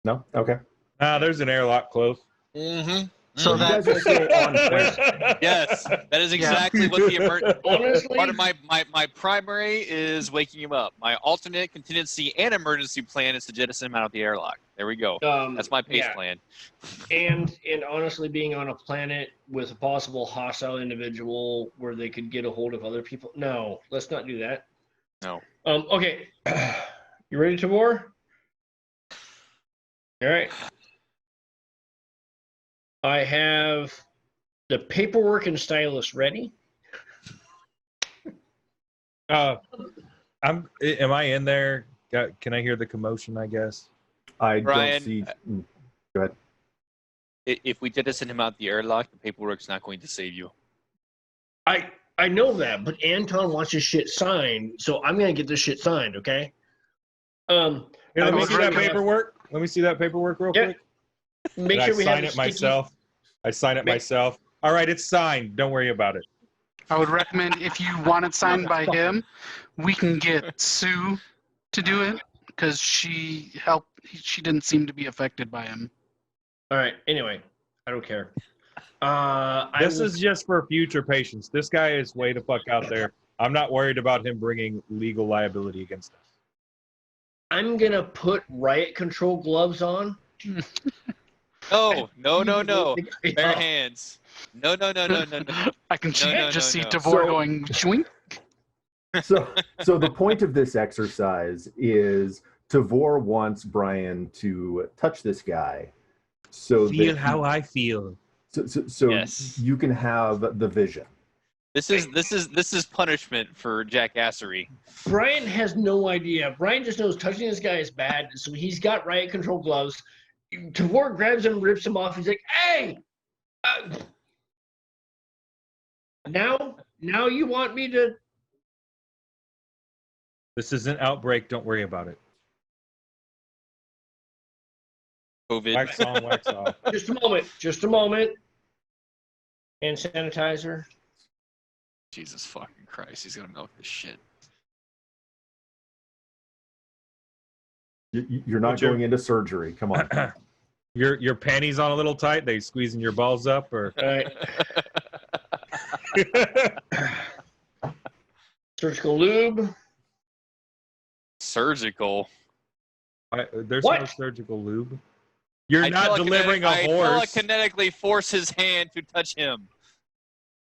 No? Okay. There's an airlock close. Mm-hmm. So You that guys are still on plan. Yes, that is exactly what the Honestly, part of my primary is waking him up. My alternate contingency and emergency plan is to jettison him out of the airlock. There we go. That's my pace plan. And honestly, being on a planet with a possible hostile individual where they could get a hold of other people. No, let's not do that. No. Okay. You ready to war? All right. I have the paperwork and stylus ready. Am I in there? Can I hear the commotion, I guess? I Brian, don't see... Go ahead. If we jettison him out the airlock, the paperwork's not going to save you. I know that, but Anton wants his shit signed, so I'm gonna get this shit signed, okay? Here, let me see that recommend- paperwork. Let me see that paperwork real Yeah. quick. Make And sure we I have sign a it sticky- myself. I sign it myself. All right, it's signed. Don't worry about it. I would recommend if you want it signed by him, we can get Sue to do it because she helped. She didn't seem to be affected by him. All right. Anyway, I don't care. This is just for future patients. This guy is way the fuck out there. I'm not worried about him bringing legal liability against us. I'm gonna put riot control gloves on. No. Bare hands. No. I can No, just see no. Tavor So- going swing. So the point of this exercise is Tavor wants Brian to touch this guy so Feel that how I feel. so Yes. you can have the vision. This is punishment for jackassery. Brian has no idea. Brian just knows touching this guy is bad, so he's got riot control gloves. Tavor grabs him, rips him off. He's like, "Hey, now you want me to?" This is an outbreak. Don't worry about it. COVID. Wax on, wax off. Just a moment. Hand sanitizer. Jesus fucking Christ, he's gonna milk this shit. You're not What's your- going into surgery. Come on. Your panties on a little tight? They squeezing your balls up, or? All right. Surgical lube. Surgical. There's What? no surgical lube. You're I not delivering a horse. I telekinetically force his hand to touch him.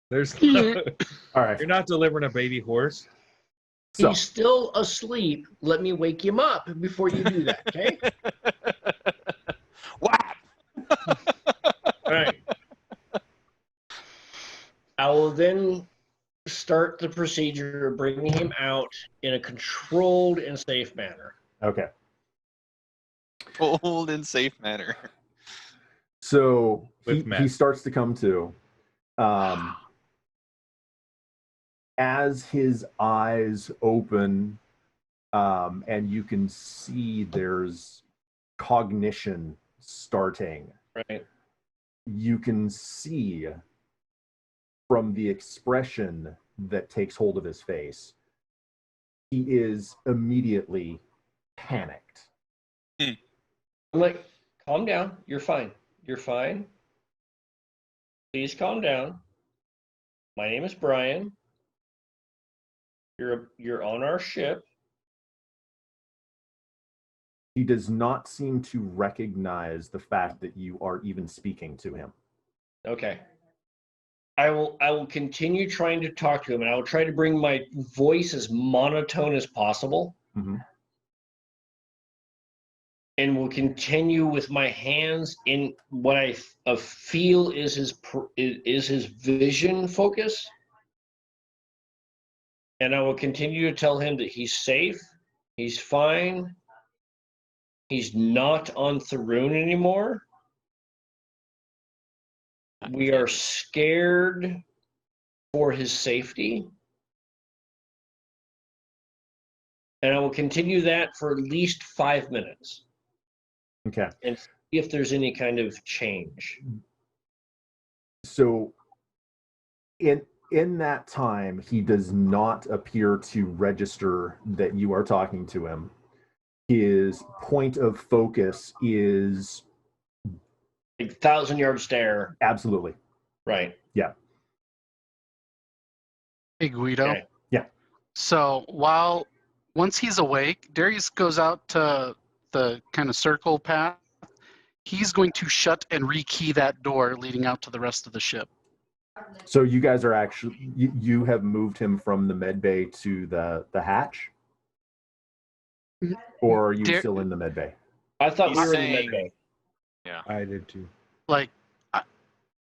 There's All right. You're not delivering a baby horse. So He's still asleep. Let me wake him up before you do that, okay? Whap! All right. I will then start the procedure of bringing him out in a controlled and safe manner. okay. Cold and safe manner. So With he Matt. starts to come to. As his eyes open, and you can see there's cognition starting. Right. You can see from the expression that takes hold of his face, he is immediately panicked. I'm like, calm down. You're fine. You're fine. Please calm down. My name is Brian. You're on our ship. He does not seem to recognize the fact that you are even speaking to him. Okay. I will continue trying to talk to him, and I will try to bring my voice as monotone as possible. Mm-hmm. And will continue with my hands in what I feel is his vision focus. And I will continue to tell him that he's safe, he's fine, he's not on Tharoon anymore. We are scared for his safety. And I will continue that for at least 5 minutes. Okay. And see if there's any kind of change. So in that time, he does not appear to register that you are talking to him. His point of focus is Like 1,000-yard stare. absolutely. Right. Yeah. Hey, Guido. Okay. Yeah. So once he's awake, Darius goes out to the kind of circle path. He's going to shut and rekey that door leading out to the rest of the ship. So you guys are actually, you have moved him from the med bay to the hatch? Or are you still in the med bay? I thought He's we were in the saying- med bay. Yeah. I did too. Like,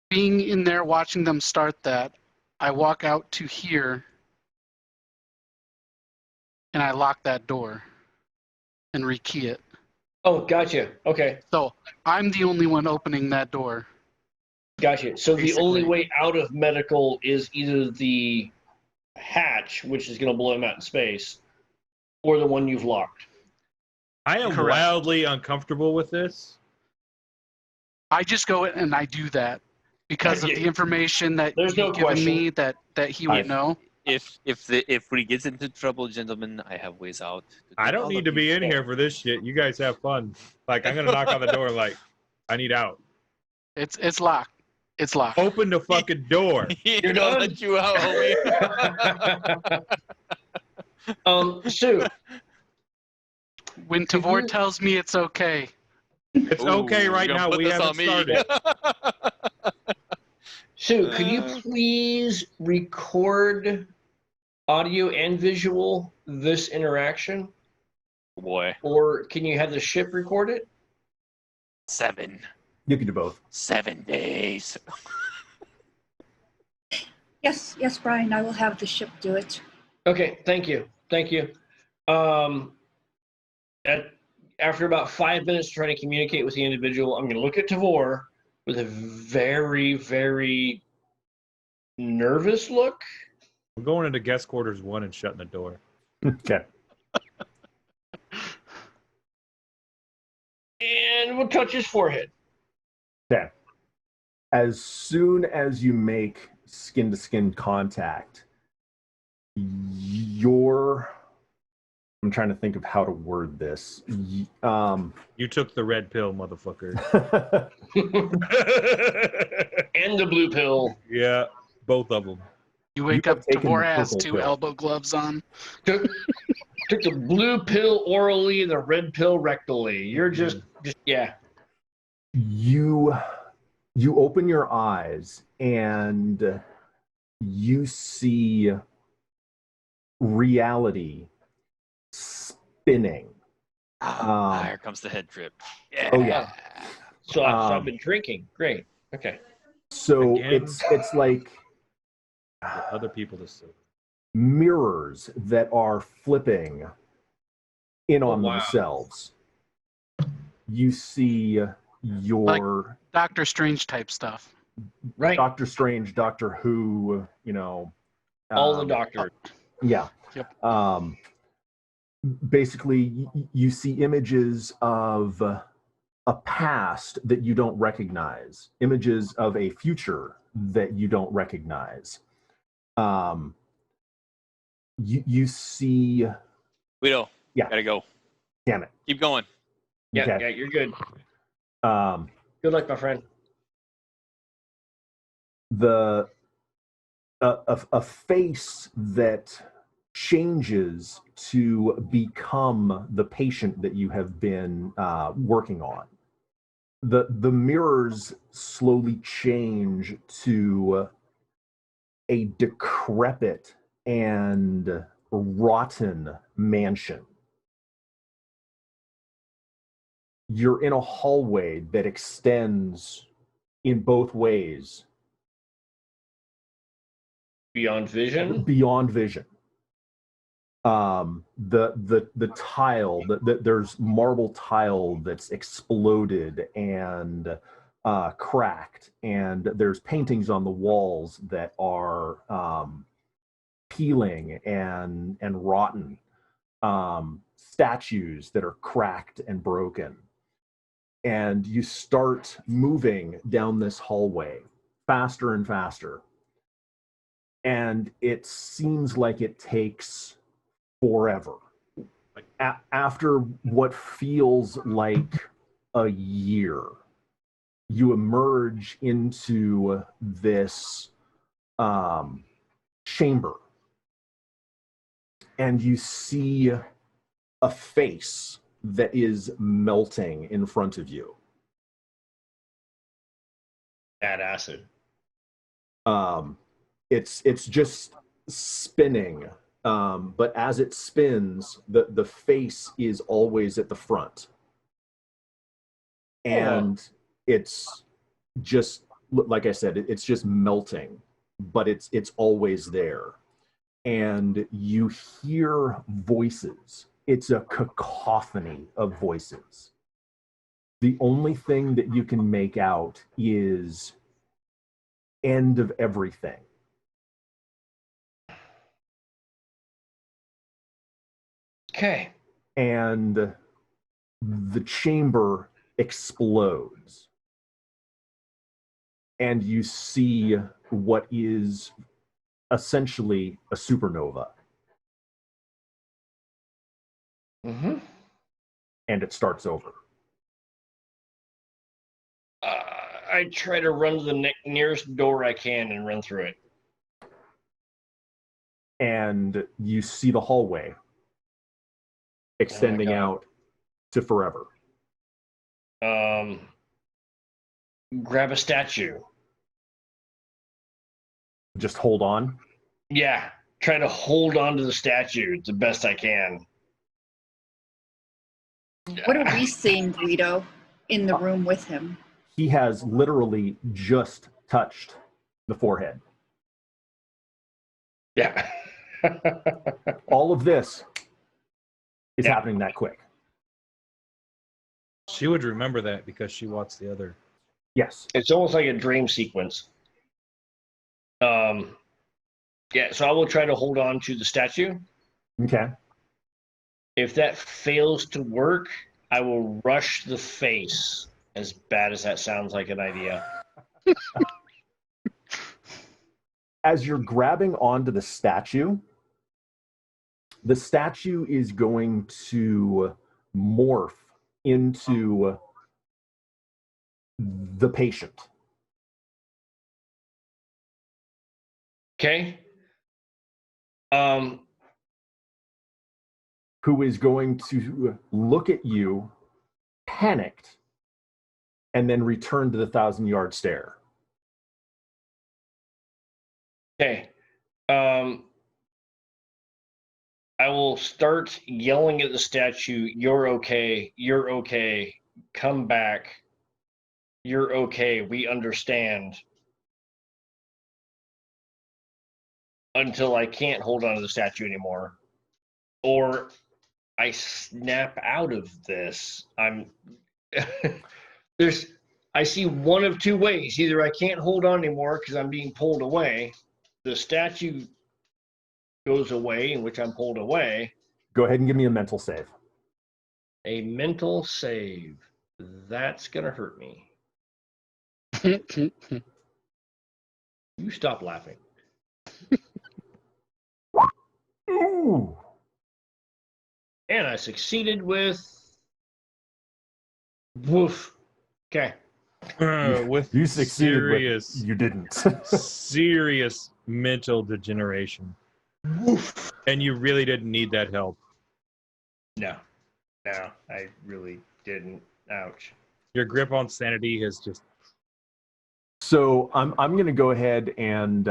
being in there watching them start that, I walk out to here and I lock that door and rekey it. Oh, gotcha. Okay. So I'm the only one opening that door. Gotcha. So the Basically. only way out of medical is either the hatch, which is going to blow him out in space, or the one you've locked. I am Correct. wildly uncomfortable with this. I just go in and I do that because of the information that There's you've no given question. me that he would know. If we get into trouble, gentlemen, I have ways out. I don't need to be in here for this shit. You guys have fun. Like, I'm gonna knock on the door. Like, I need out. It's locked. It's locked. Open the fucking door. You're don't done? let you out, homie. Sue, When Tavor tells me it's okay, It's okay Ooh, right you're gonna now. put We this haven't on me. started. Sue, could you please record audio and visual this interaction? Boy, Or can you have the ship record it? 7 You can do both. days. Yes, Brian, I will have the ship do it. Okay, thank you. Thank you. After about 5 minutes trying to communicate with the individual, I'm going to look at Tavor with a very, very nervous look. We're going into guest quarters 1 and shutting the door. Okay. And we'll touch his forehead. Okay. As soon as you make skin-to-skin contact, I'm trying to think of how to word this. You took the red pill, motherfucker. And the blue pill. Yeah, both of them. you wake have up, taken Tavor the has purple 2 pill. elbow gloves on. Took the blue pill orally and the red pill rectally. You're just yeah. You open your eyes and you see reality spinning. Here comes the head trip. Yeah. Oh yeah. So I've been drinking. Great. Okay. So Again? it's like For other people to see. mirrors that are flipping in on wow. themselves. You see your Doctor Strange type stuff. Right. Doctor Strange, Doctor Who, All the doctors. Yeah. Yep. Basically, you see images of a past that you don't recognize, images of a future that you don't recognize. You see. Guido. Yeah. Gotta go. Damn it. Keep going. Yeah, Okay. yeah, you're good. Um, Good luck, my friend. a face that changes to become the patient that you have been working on. The mirrors slowly change to a decrepit and rotten mansion. You're in a hallway that extends in both ways. Beyond vision? Beyond vision. The tile, there's marble tile that's exploded and cracked, and there's paintings on the walls that are peeling and rotten. Statues that are cracked and broken. And you start moving down this hallway faster and faster. And it seems like it takes forever. Like after what feels like a year, you emerge into this chamber. And you see a face that is melting in front of you. Bad acid. It's just spinning, but as it spins, the face is always at the front, and it's just, like I said, it's just melting, but it's always there, and you hear voices. It's a cacophony of voices. The only thing that you can make out is end of everything. Okay. And the chamber explodes. And you see what is essentially a supernova. Mm-hmm. And it starts over. I try to run to the nearest door I can and run through it. And you see the hallway extending out to forever. Grab a statue. Just hold on. Yeah, try to hold on to the statue the best I can. What are we seeing, Guido, in the room with him? He has literally just touched the forehead. Yeah. All of this is happening that quick. She would remember that because she watched the other. Yes. It's almost like a dream sequence. Yeah, so I will try to hold on to the statue. Okay. If that fails to work, I will rush the face. As bad as that sounds like an idea. As you're grabbing onto the statue is going to morph into the patient. Okay. Who is going to look at you, panicked, and then return to the 1,000-yard stare. Okay. I will start yelling at the statue, "You're okay. You're okay. Come back. You're okay. We understand." Until I can't hold on to the statue anymore. Or I snap out of this. I see one of two ways. Either I can't hold on anymore because I'm being pulled away. The statue goes away, in which I'm pulled away. Go ahead and give me a mental save. A mental save. That's going to hurt me. You stop laughing. Ooh. And I succeeded with... Woof. Okay. With You succeeded, serious, but you didn't. serious mental degeneration. Woof. And you really didn't need that help. No, I really didn't. Ouch. Your grip on sanity has just... So I'm going to go ahead and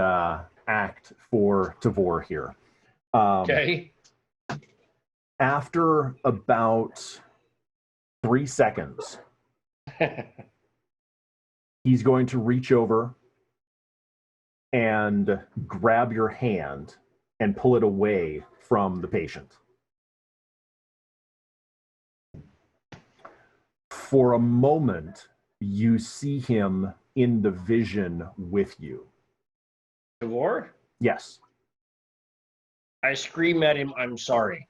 act for Tavor here. Okay. After about 3 seconds, he's going to reach over and grab your hand and pull it away from the patient. For a moment, you see him in the vision with you. Tavor? Yes. I scream at him, I'm sorry.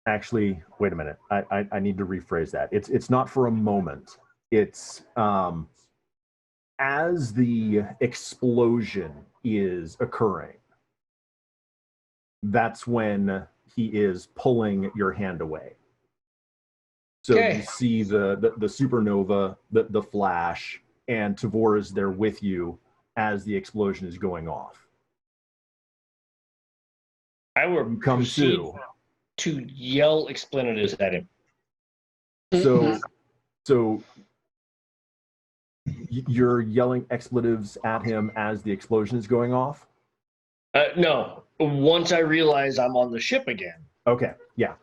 Actually, wait a minute. I need to rephrase that. It's not for a moment. It's as the explosion is occurring, that's when he is pulling your hand away. So Okay. you see the supernova, the flash, and Tavor is there with you as the explosion is going off. I will You come proceed to. to yell expletives at him. So you're yelling expletives at him as the explosion is going off? No, once I realize I'm on the ship again. Okay, yeah.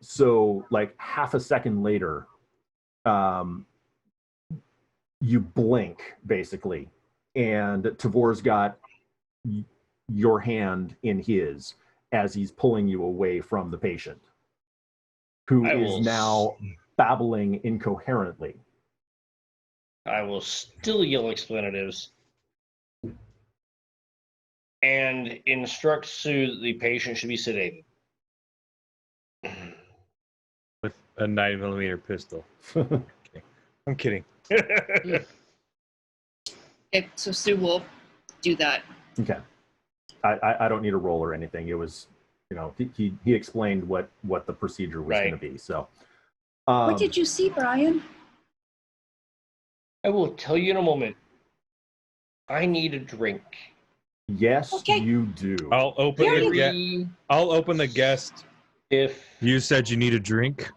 So like half a second later, you blink basically, and Tavor's got your hand in his as he's pulling you away from the patient, who is now babbling incoherently. I will still yell expletives and instruct Sue that the patient should be sedated. with a 9mm pistol. Okay. I'm kidding. Okay, so Sue will do that. Okay. I don't need a roll or anything. It was, he explained what the procedure was going to be. So, What did you see, Brian? I will tell you in a moment. I need a drink. Yes, Okay. you do. I'll open the guest. If You said you need a drink.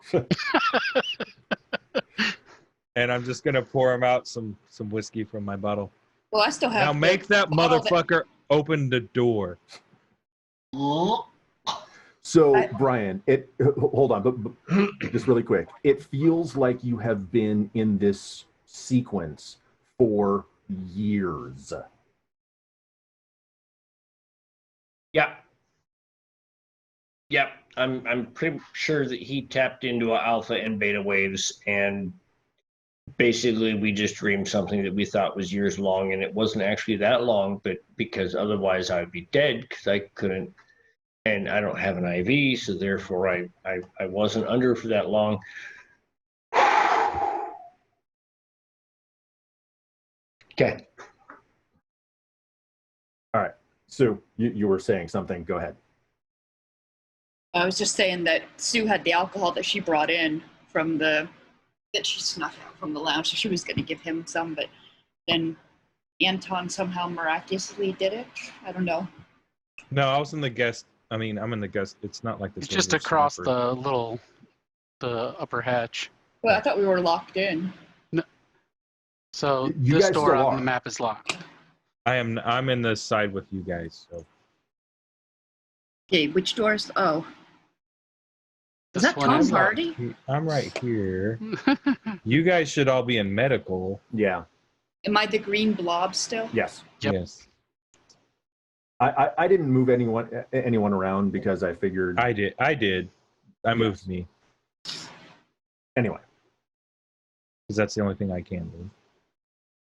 And I'm just gonna pour him out some whiskey from my bottle. Well, I still have. Now make that bottle motherfucker open the door. So, Brian, hold on, but just really quick. It feels like you have been in this sequence for years. Yeah, I'm pretty sure that he tapped into alpha and beta waves, and basically we just dreamed something that we thought was years long, and it wasn't actually that long, but because otherwise I'd be dead because I couldn't, and I don't have an IV, so therefore I wasn't under for that long. Okay. All right. Sue, you were saying something. Go ahead. I was just saying that Sue had the alcohol that she brought in that she snuck out from the lounge. So she was going to give him some, but then Anton somehow miraculously did it. I don't know. No, I was in the guest. I mean, I'm in the guest. It's not like this. It's just across the upper hatch. Well, I thought we were locked in. No. So You this guys door still on are. the map is locked. I'm in the side with you guys. So Okay, which doors? Oh. Is This that one Tom is locked. Hardy? I'm right here. You guys should all be in medical. Yeah. Am I the green blob still? Yes. Yep. Yes. I didn't move anyone around because I figured. I did. I moved me Anyway. because that's the only thing I can do.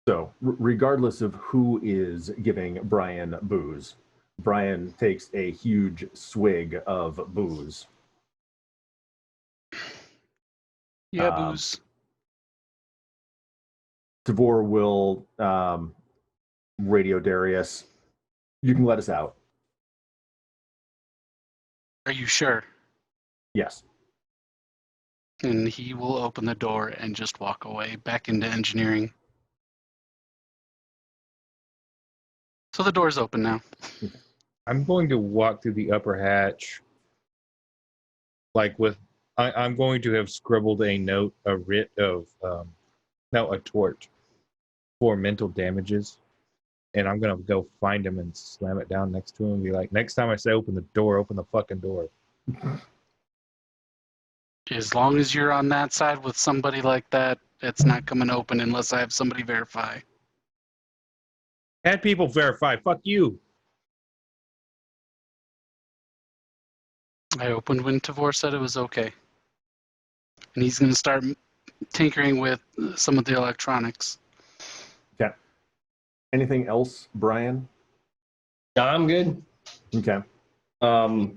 So, regardless of who is giving Brian booze, Brian takes a huge swig of booze. Yeah, booze. Tavor will radio Darius. You can let us out. Are you sure? Yes. And he will open the door and just walk away back into engineering. So the door's open now. I'm going to walk through the upper hatch, like with. I'm going to have scribbled a note, a writ of, a torch for mental damages, and I'm gonna go find him and slam it down next to him and be like, next time I say open the door, open the fucking door. As long as you're on that side with somebody like that, it's not coming open unless I have somebody verify. Had people verify. Fuck you. I opened when Tavor said it was okay. And he's going to start tinkering with some of the electronics. Okay. Anything else, Brian? I'm good. Okay. My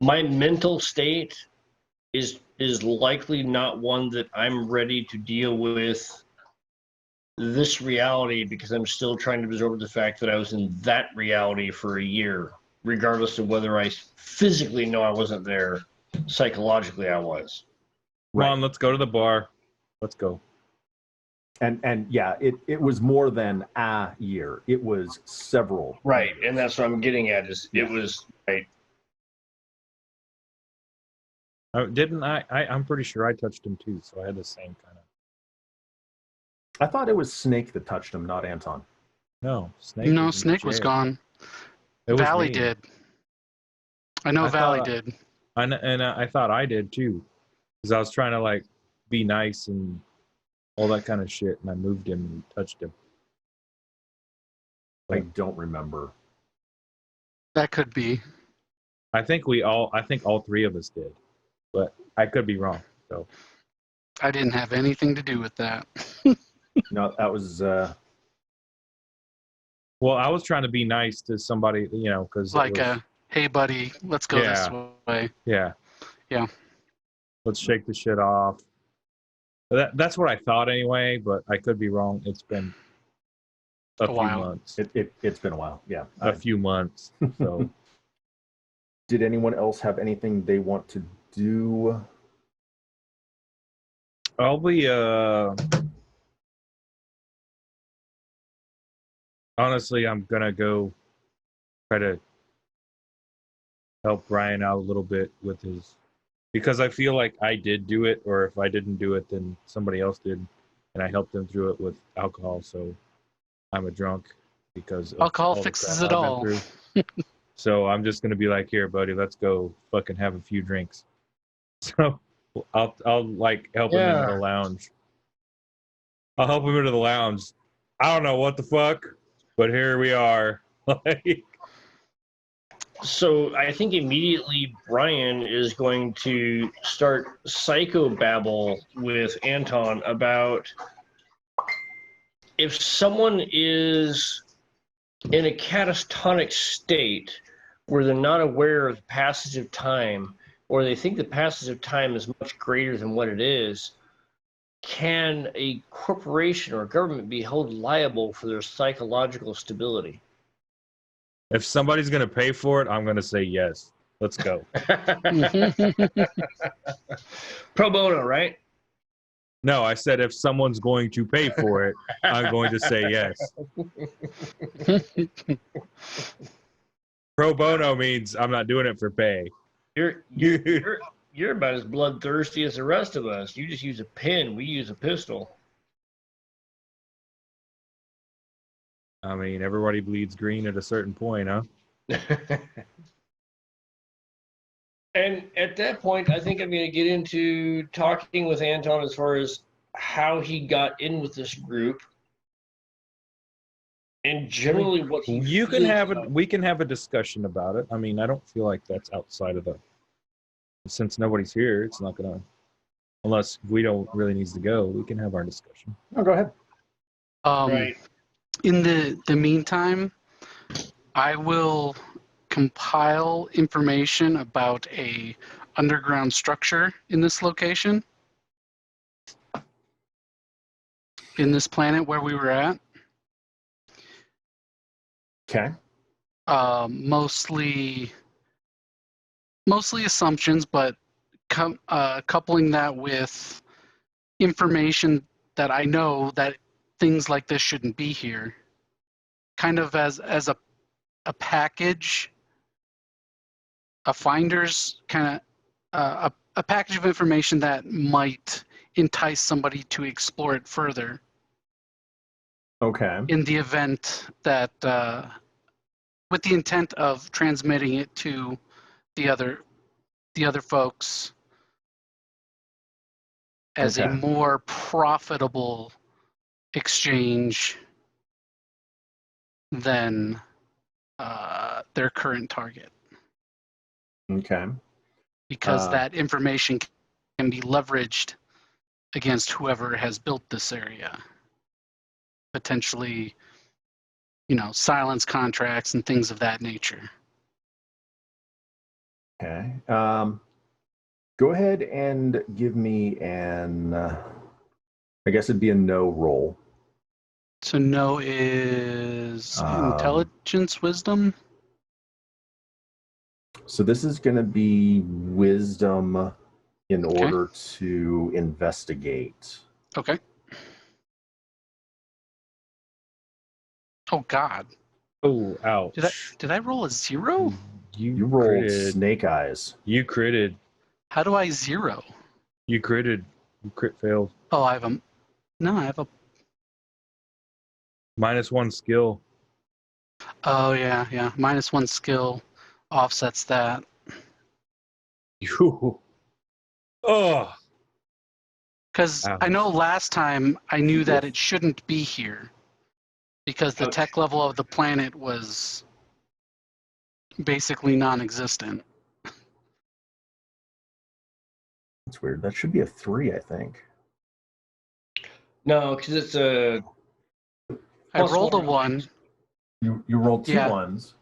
mental state is likely not one that I'm ready to deal with this reality, because I'm still trying to absorb the fact that I was in that reality for a year, regardless of whether I physically know I wasn't there. Psychologically, I was. Come on, let's go to the bar. Let's go. And yeah, it was more than a year. It was several. Right, and that's what I'm getting at. Is it was right. Didn't I? I'm pretty sure I touched him too, so I had the same kind of. I thought it was Snake that touched him, not Anton. No, Snake. No, Snake was gone. It was Valley me. did. I know Valley did. I thought I did too, because I was trying to like be nice and all that kind of shit, and I moved him and touched him. I don't remember. That could be. I think all three of us did, but I could be wrong. So I didn't have anything to do with that. No, that was. Well, I was trying to be nice to somebody, because Like, hey, buddy, let's go this way. Yeah. Yeah. Let's shake the shit off. That's what I thought anyway, but I could be wrong. It's been a few while. months. It's been a while. Yeah, A few months. So. Did anyone else have anything they want to do? I'll be honestly, I'm gonna go try to help Brian out a little bit with his, because I feel like I did do it, or if I didn't do it, then somebody else did, and I helped them through it with alcohol. So I'm a drunk because alcohol fixes it all. So I'm just gonna be like, here, buddy, let's go fucking have a few drinks. So I'll like help him into the lounge. I'll help him into the lounge. I don't know what the fuck, but here we are. So I think immediately Brian is going to start psychobabble with Anton about if someone is in a catatonic state where they're not aware of the passage of time, or they think the passage of time is much greater than what it is, can a corporation or a government be held liable for their psychological stability? If somebody's gonna pay for it, I'm gonna say yes. Let's go. Pro bono, right? No, I said if someone's going to pay for it, I'm going to say yes. Pro bono means I'm not doing it for pay. You're about as bloodthirsty as the rest of us. You just use a pen. We use a pistol. I mean, everybody bleeds green at a certain point, huh? And at that point, I think I'm going to get into talking with Anton as far as how he got in with this group, and generally what he. We can have a discussion about it. I mean, I don't feel like that's outside of the. Since nobody's here, it's not gonna. Unless Guido really needs to go, we can have our discussion. Oh, go ahead. Right. In the meantime, I will compile information about a underground structure in this location, in this planet where we were at. Okay. Mostly assumptions, but coupling that with information that I know that things like this shouldn't be here, kind of as a package, a finder's kind of a package of information that might entice somebody to explore it further. Okay. In the event that, with the intent of transmitting it to the other folks as a Okay. more profitable exchange than their current target, Okay. because that information can be leveraged against whoever has built this area, potentially, silence contracts and things of that nature. Okay. Go ahead and give me an, I guess it'd be a no roll. So no is intelligence, wisdom? So this is going to be wisdom in order to investigate. Okay. Oh God. Oh, ouch. Did I roll a 0? You rolled critted. snake eyes. You critted. How do I 0? You critted. You crit failed. Oh, I have a -1 skill. Oh yeah. -1 skill offsets that. You. Oh. Because I know last time I knew that it shouldn't be here, because the tech level of the planet was basically non-existent. That's weird. That should be a 3, I think. No, because it's a. I rolled a 1. You rolled 2 ones.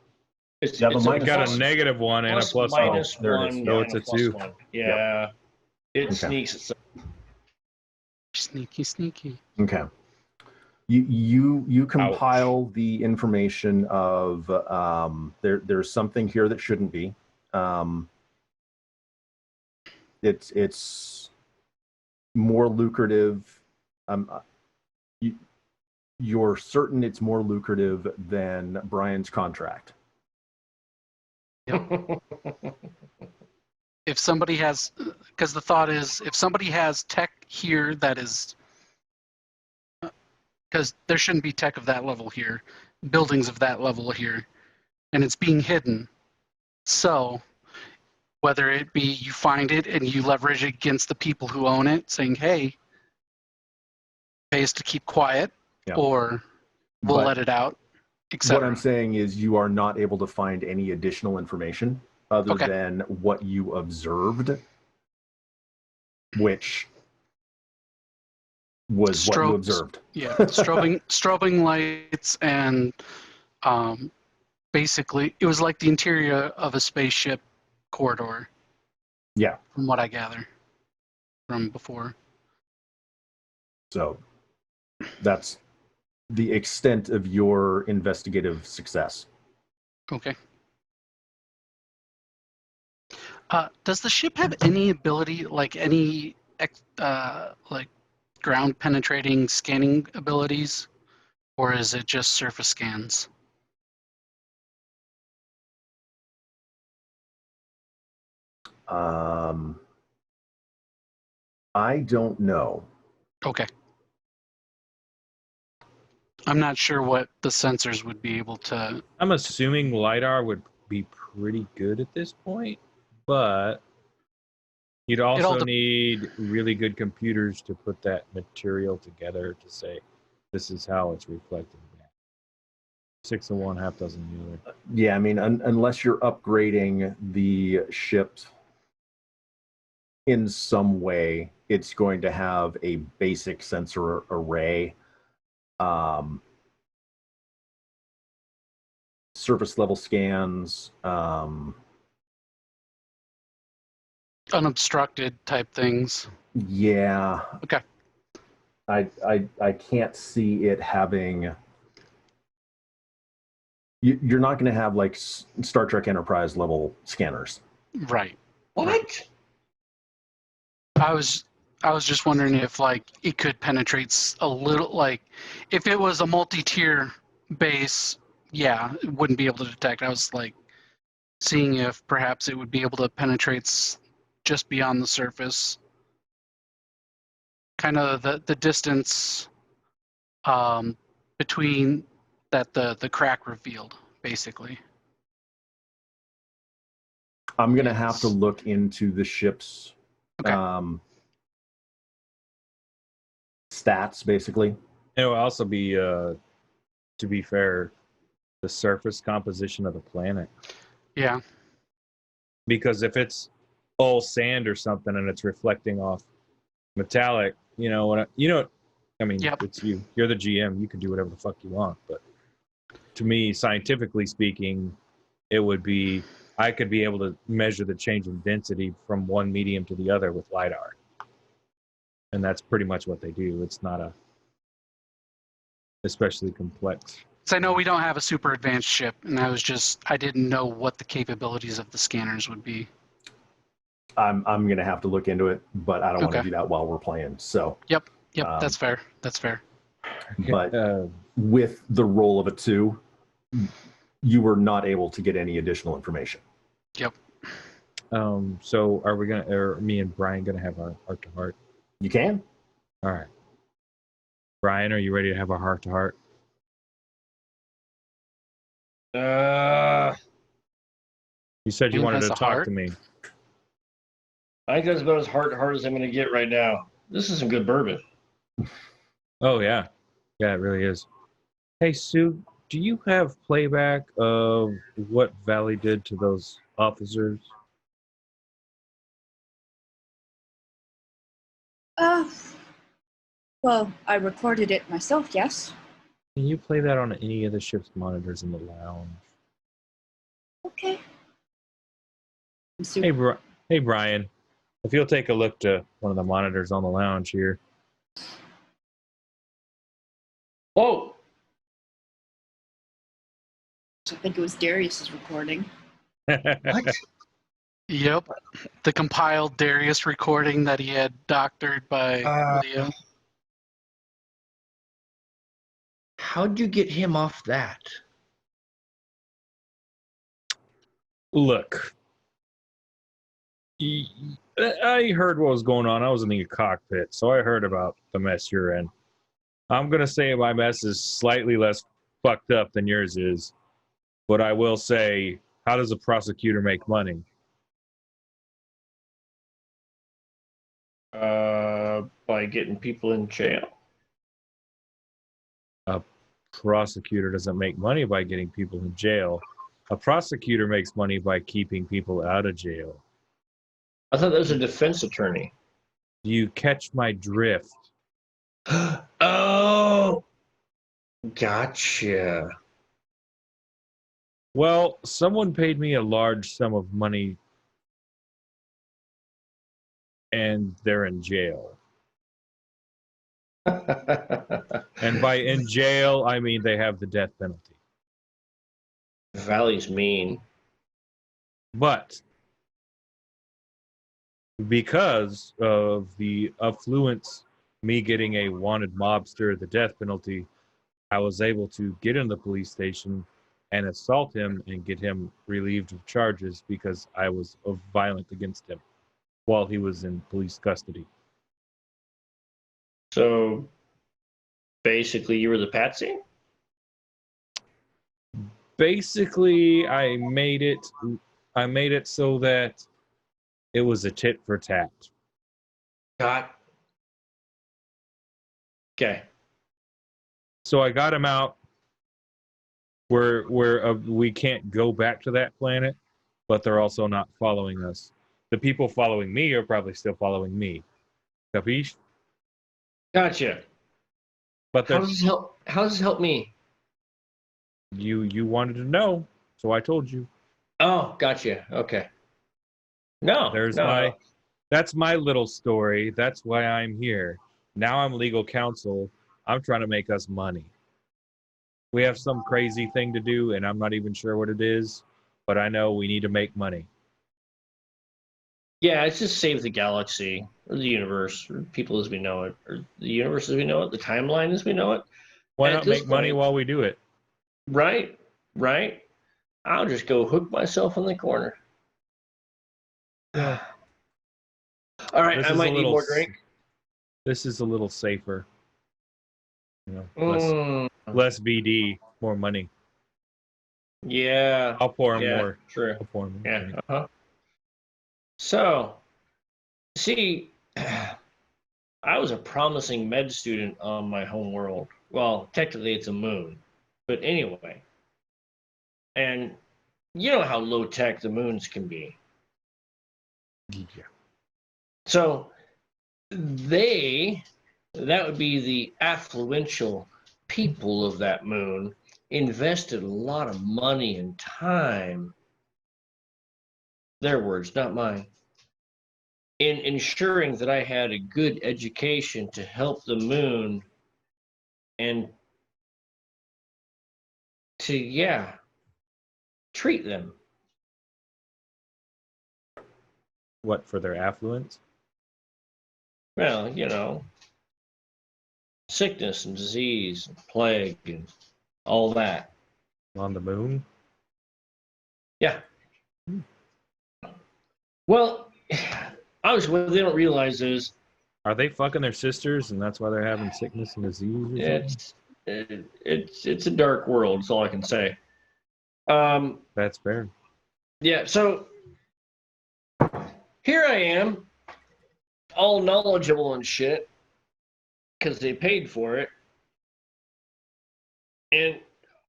It's, You have it's a I minus got one. a -1 and a plus +1. minus there it one. is. Yeah, So and it's a plus 2. 1. Yeah. It Okay. sneaks itself. Sneaky. Okay. You compile the information of there's something here that shouldn't be. It's more lucrative. You're certain it's more lucrative than Brian's contract. If somebody has, because the thought is, if somebody has tech here that is, because there shouldn't be tech of that level here, buildings of that level here, and it's being hidden. So whether it be you find it and you leverage it against the people who own it, saying, hey, pay us to keep quiet, or we'll let it out, etc. What I'm saying is you are not able to find any additional information other than what you observed, which was what you observed. Yeah, strobing lights, and basically it was like the interior of a spaceship corridor. Yeah. From what I gather from before. So that's the extent of your investigative success. Okay. Does the ship have any ability, like any like ground penetrating scanning abilities, or is it just surface scans? I don't know. Okay. I'm not sure what the sensors would be able to. I'm assuming LiDAR would be pretty good at this point, but you'd also need really good computers to put that material together to say this is how it's reflected back. 6 of one, half dozen the other. Yeah, I mean, unless you're upgrading the ship in some way, it's going to have a basic sensor array. Surface level scans, unobstructed type things. Yeah. Okay. I can't see it having. You're not going to have like Star Trek Enterprise level scanners. Right. What? I was just wondering if like it could penetrate a little, like if it was a multi-tier base, yeah, it wouldn't be able to detect. I was like seeing if perhaps it would be able to penetrate just beyond the surface, kind of the distance between that the crack revealed, basically. I'm gonna have to Yes. look into the ship's Okay. stats, basically. It will also be, to be fair, the surface composition of the planet. Yeah. Because if it's all sand or something and it's reflecting off metallic, I mean, Yep. it's you. You're the GM. You can do whatever the fuck you want. But to me, scientifically speaking, it would be I could be able to measure the change in density from one medium to the other with LiDAR. And that's pretty much what they do. It's not a especially complex. So I know we don't have a super advanced ship, and I didn't know what the capabilities of the scanners would be. I'm gonna have to look into it, but I don't want to Okay. do that while we're playing. So, Yep, that's fair. That's fair. but with the roll of a 2, you were not able to get any additional information. Yep. So are me and Brian gonna have our heart to heart? You can. All right. Brian, are you ready to have a heart to heart? You said you Ian wanted has to a talk heart? to me. I think that's about as hard as I'm going to get right now. This is some good bourbon. Oh yeah, yeah, it really is. Hey Sue, do you have playback of what Valley did to those officers? Well, I recorded it myself, yes. Can you play that on any of the ship's monitors in the lounge? Okay. Hey Brian, if you'll take a look to one of the monitors on the lounge here. Whoa! I think it was Darius's recording. What? Yep. The compiled Darius recording that he had doctored by Leo. How'd you get him off that? Look, I heard what was going on. I was in the cockpit, so I heard about the mess you're in. I'm going to say my mess is slightly less fucked up than yours is, but I will say, how does a prosecutor make money? By getting people in jail. A prosecutor doesn't make money by getting people in jail. A prosecutor makes money by keeping people out of jail. I thought that was a defense attorney. Do you catch my drift? Oh! Gotcha. Well, someone paid me a large sum of money and they're in jail. And by in jail, I mean they have the death penalty. Valley's mean. But because of the affluence, me getting a wanted mobster, the death penalty, I was able to get in the police station and assault him and get him relieved of charges because I was violent against him while he was in police custody. So basically, you were the patsy? Basically, I made it so that it was a tit for tat. Got. Okay. So I got him out where we can't go back to that planet, but they're also not following us. The people following me are probably still following me. Capiche? Gotcha. But How does this help? How does this help me? you wanted to know, so I told you. Oh, gotcha. Okay. No. That's my little story. That's why I'm here. Now I'm legal counsel. I'm trying to make us money. We have some crazy thing to do, and I'm not even sure what it is, but I know we need to make money. Yeah, it's just save the galaxy or the universe or people as we know it, or the universe as we know it, the timeline as we know it. Why At not this make money point- while we do it? Right, right. I'll just go hook myself in the corner. Yeah. All right, This I is might a need little more drink. This is a little safer. You know, Mm, less BD, more money. yeah, I'll pour him yeah, more. true. I'll pour him more. Yeah. Uh-huh. So, see, I was a promising med student on my home world. Well, technically it's a moon, but anyway. And you know how low tech the moons can be. Yeah. So that would be the affluential people of that moon, invested a lot of money and time, their words, not mine, in ensuring that I had a good education to help the moon and to, yeah, treat them. What, for their affluence? Well, you know, sickness and disease and plague and all that. On the moon? Yeah. Well, what they don't realize is Are they fucking their sisters and that's why they're having sickness and disease? Or something? it's a dark world. That's all I can say. That's fair. Yeah. So here I am, all knowledgeable and shit, because they paid for it, and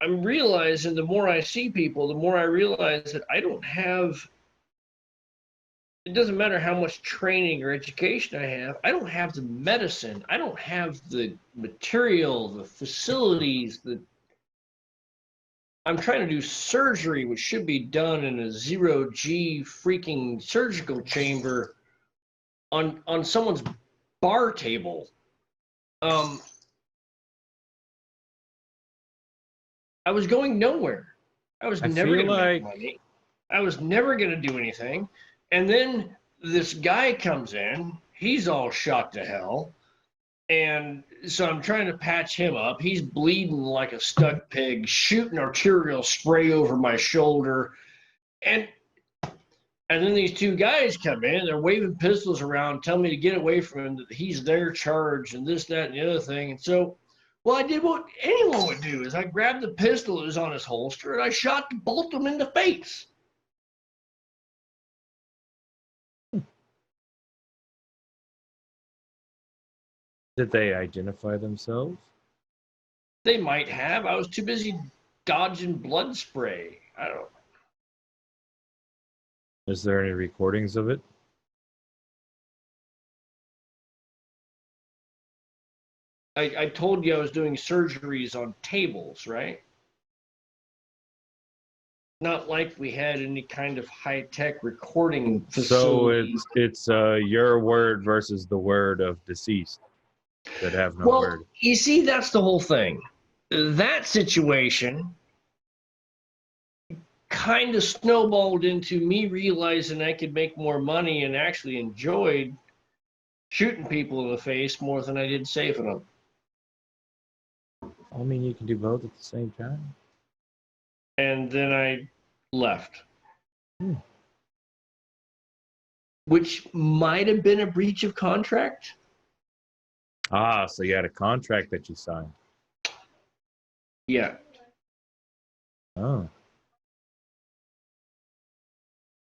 I'm realizing the more I see people, the more I realize that I don't have. It doesn't matter how much training or education I have. I don't have the medicine. I don't have the material, the facilities. I'm trying to do surgery, which should be done in a zero-G freaking surgical chamber on someone's bar table. I was going nowhere. I was never going to make money. I was never going to do anything. And then this guy comes in. He's all shot to hell. And so I'm trying to patch him up. He's bleeding like a stuck pig, shooting arterial spray over my shoulder. And then these two guys come in. They're waving pistols around, telling me to get away from him, that he's their charge and this, that, and the other thing. And so, well, I did what anyone would do, is I grabbed the pistol that was on his holster and I shot both of them in the face. Did they identify themselves? They might have. I was too busy dodging blood spray. I don't know. Is there any recordings of it? I told you I was doing surgeries on tables, right? Not like we had any kind of high-tech recording facility. So it's your word versus the word of deceased that have no word. You see, that's the whole thing. That situation kind of snowballed into me realizing I could make more money and actually enjoyed shooting people in the face more than I did saving them. I mean, you can do both at the same time. And then I left. Hmm. Which might have been a breach of contract. Ah, so you had a contract that you signed. Yeah. Oh.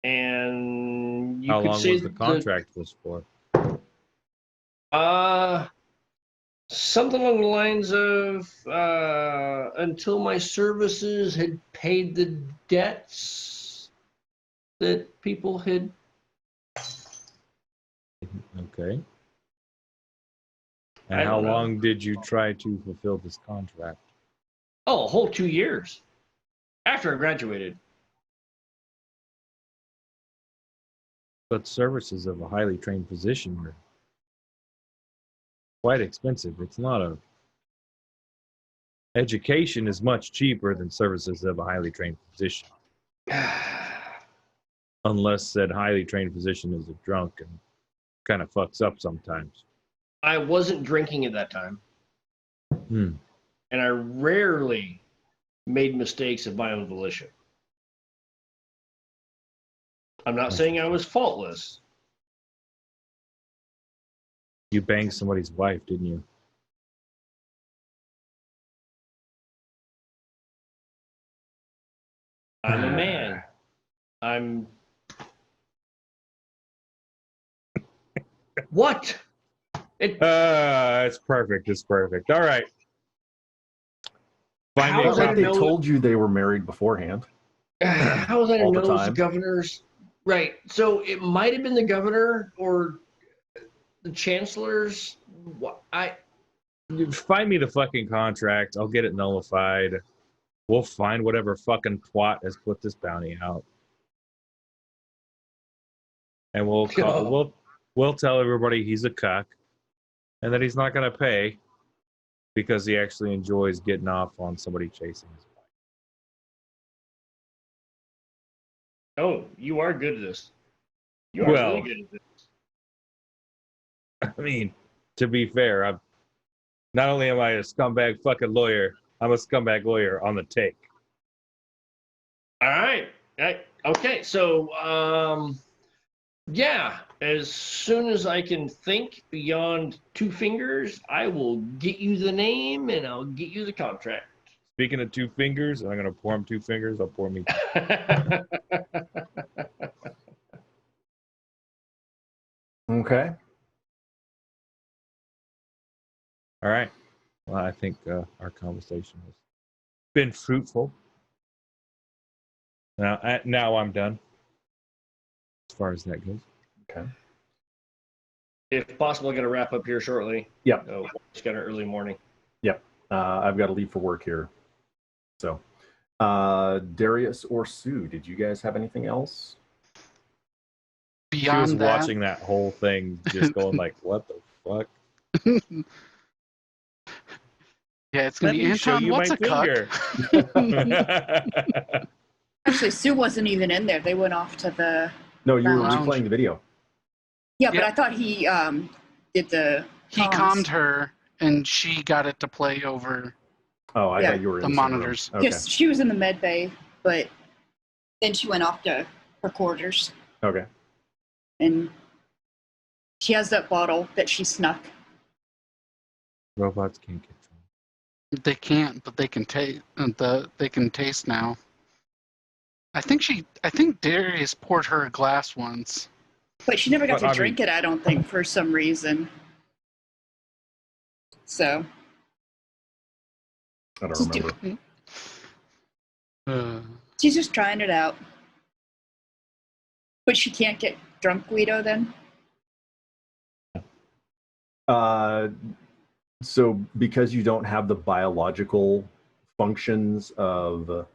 And you How could long say was the contract was for? Something along the lines of until my services had paid the debts that people had. Okay. I And how don't know. long did you try to fulfill this contract? Oh, a whole 2 years after I graduated. But services of a highly trained physician are quite expensive. It's not a... Education is much cheaper than services of a highly trained physician. unless said highly trained physician is a drunk and kind of fucks up sometimes. I wasn't drinking at that time. Hmm. And I rarely made mistakes of my own volition. I'm not saying I was faultless. You banged somebody's wife, didn't you? I'm a man. I'm... What? It's perfect. It's perfect. All right. How Find me a was I Like copy. they told you they were married beforehand. How was I to All the know it was the time. governor's? Right. So it might have been the governor or the chancellor's. Find me the fucking contract. I'll get it nullified. We'll find whatever fucking twat has put this bounty out, and we'll tell everybody he's a cuck, and that he's not gonna pay because he actually enjoys getting off on somebody chasing his wife. Oh, you are good at this. You are Well, really good at this. I mean, to be fair, I'm not only am I a scumbag fucking lawyer, I'm a scumbag lawyer on the take. All right. Okay. So, yeah, as soon as I can think beyond two fingers, I will get you the name and I'll get you the contract. Speaking of two fingers, I'm gonna pour him two fingers. I'll pour me. Okay. All right. Well, I think our conversation has been fruitful. Now I'm done. As far as that goes. Okay. If possible, I got to wrap up here shortly. Yep. It's got an early morning. Yep. I've got to leave for work here. So, Darius or Sue, did you guys have anything else? She was Beyond that, watching that whole thing, just going like, "What the fuck?" yeah, it's gonna Let be me show Anton. you What's my a cuck? finger. Actually, Sue wasn't even in there. They went off to the. No, you were Lounge. replaying the video. Yeah, but Yep. I thought he did the. He comms. calmed her, and she got it to play over. Oh, I Yeah, thought you were in the the same room. monitors. Okay. Yes, she was in the med bay, but then she went off to her quarters, Okay. and she has that bottle that she snuck. Robots can't get drunk. They can't, but they can taste. They can taste now. I think Darius poured her a glass once. But she never got But, to I drink it, I don't think, for some reason. So, I don't Just do- remember. she's just trying it out. But she can't get drunk, Guido, then? So because you don't have the biological functions of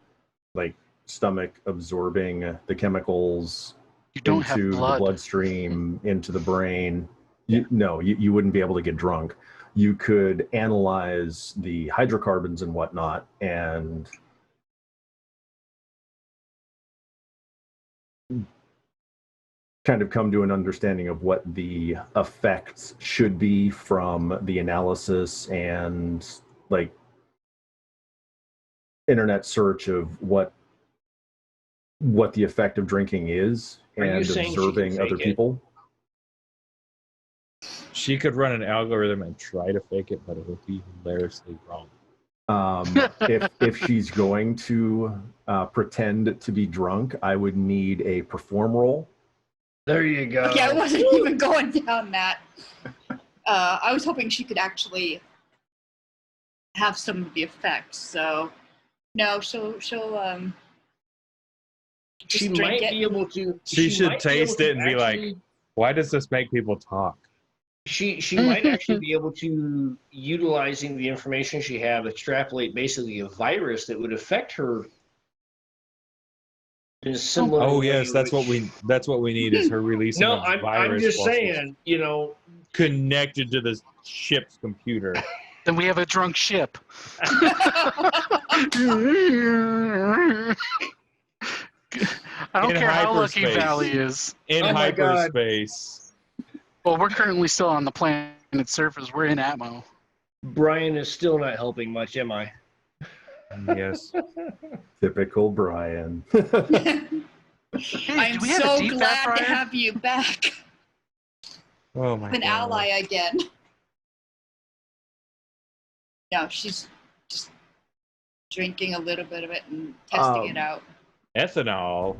like stomach absorbing the chemicals You don't have into the blood. bloodstream, into the brain, you wouldn't be able to get drunk. You could analyze the hydrocarbons and whatnot and kind of come to an understanding of what the effects should be from the analysis and like internet search of what the effect of drinking is Are you and saying she can observing other fake it? people. She could run an algorithm and try to fake it, but it would be hilariously wrong. If she's going to pretend to be drunk, I would need a perform roll. There you go. Yeah, I wasn't even going down that. I was hoping she could actually have some of the effects. So, no, she'll She just drink might it. be able to. She should might be able taste to it and be like, actually- "Why does this make people talk?" She might actually be able to, utilizing the information she have, extrapolate basically a virus that would affect her in a similar. Oh way yes, that's what which- we need is her releasing No, a I'm virus just while she's saying. You know, connected to the ship's computer. Then we have a drunk ship. I don't In care how lucky hyperspace. Valley is. In Oh my God. hyperspace. Well, we're currently still on the planet's surface. We're in Atmo. Brian is still not helping much, am I? Yes. Typical Brian. Hey, I'm do we have a so deep glad fat to fryer? have you back. Oh my An god. ally again. No, she's just drinking a little bit of it and testing it out. Ethanol.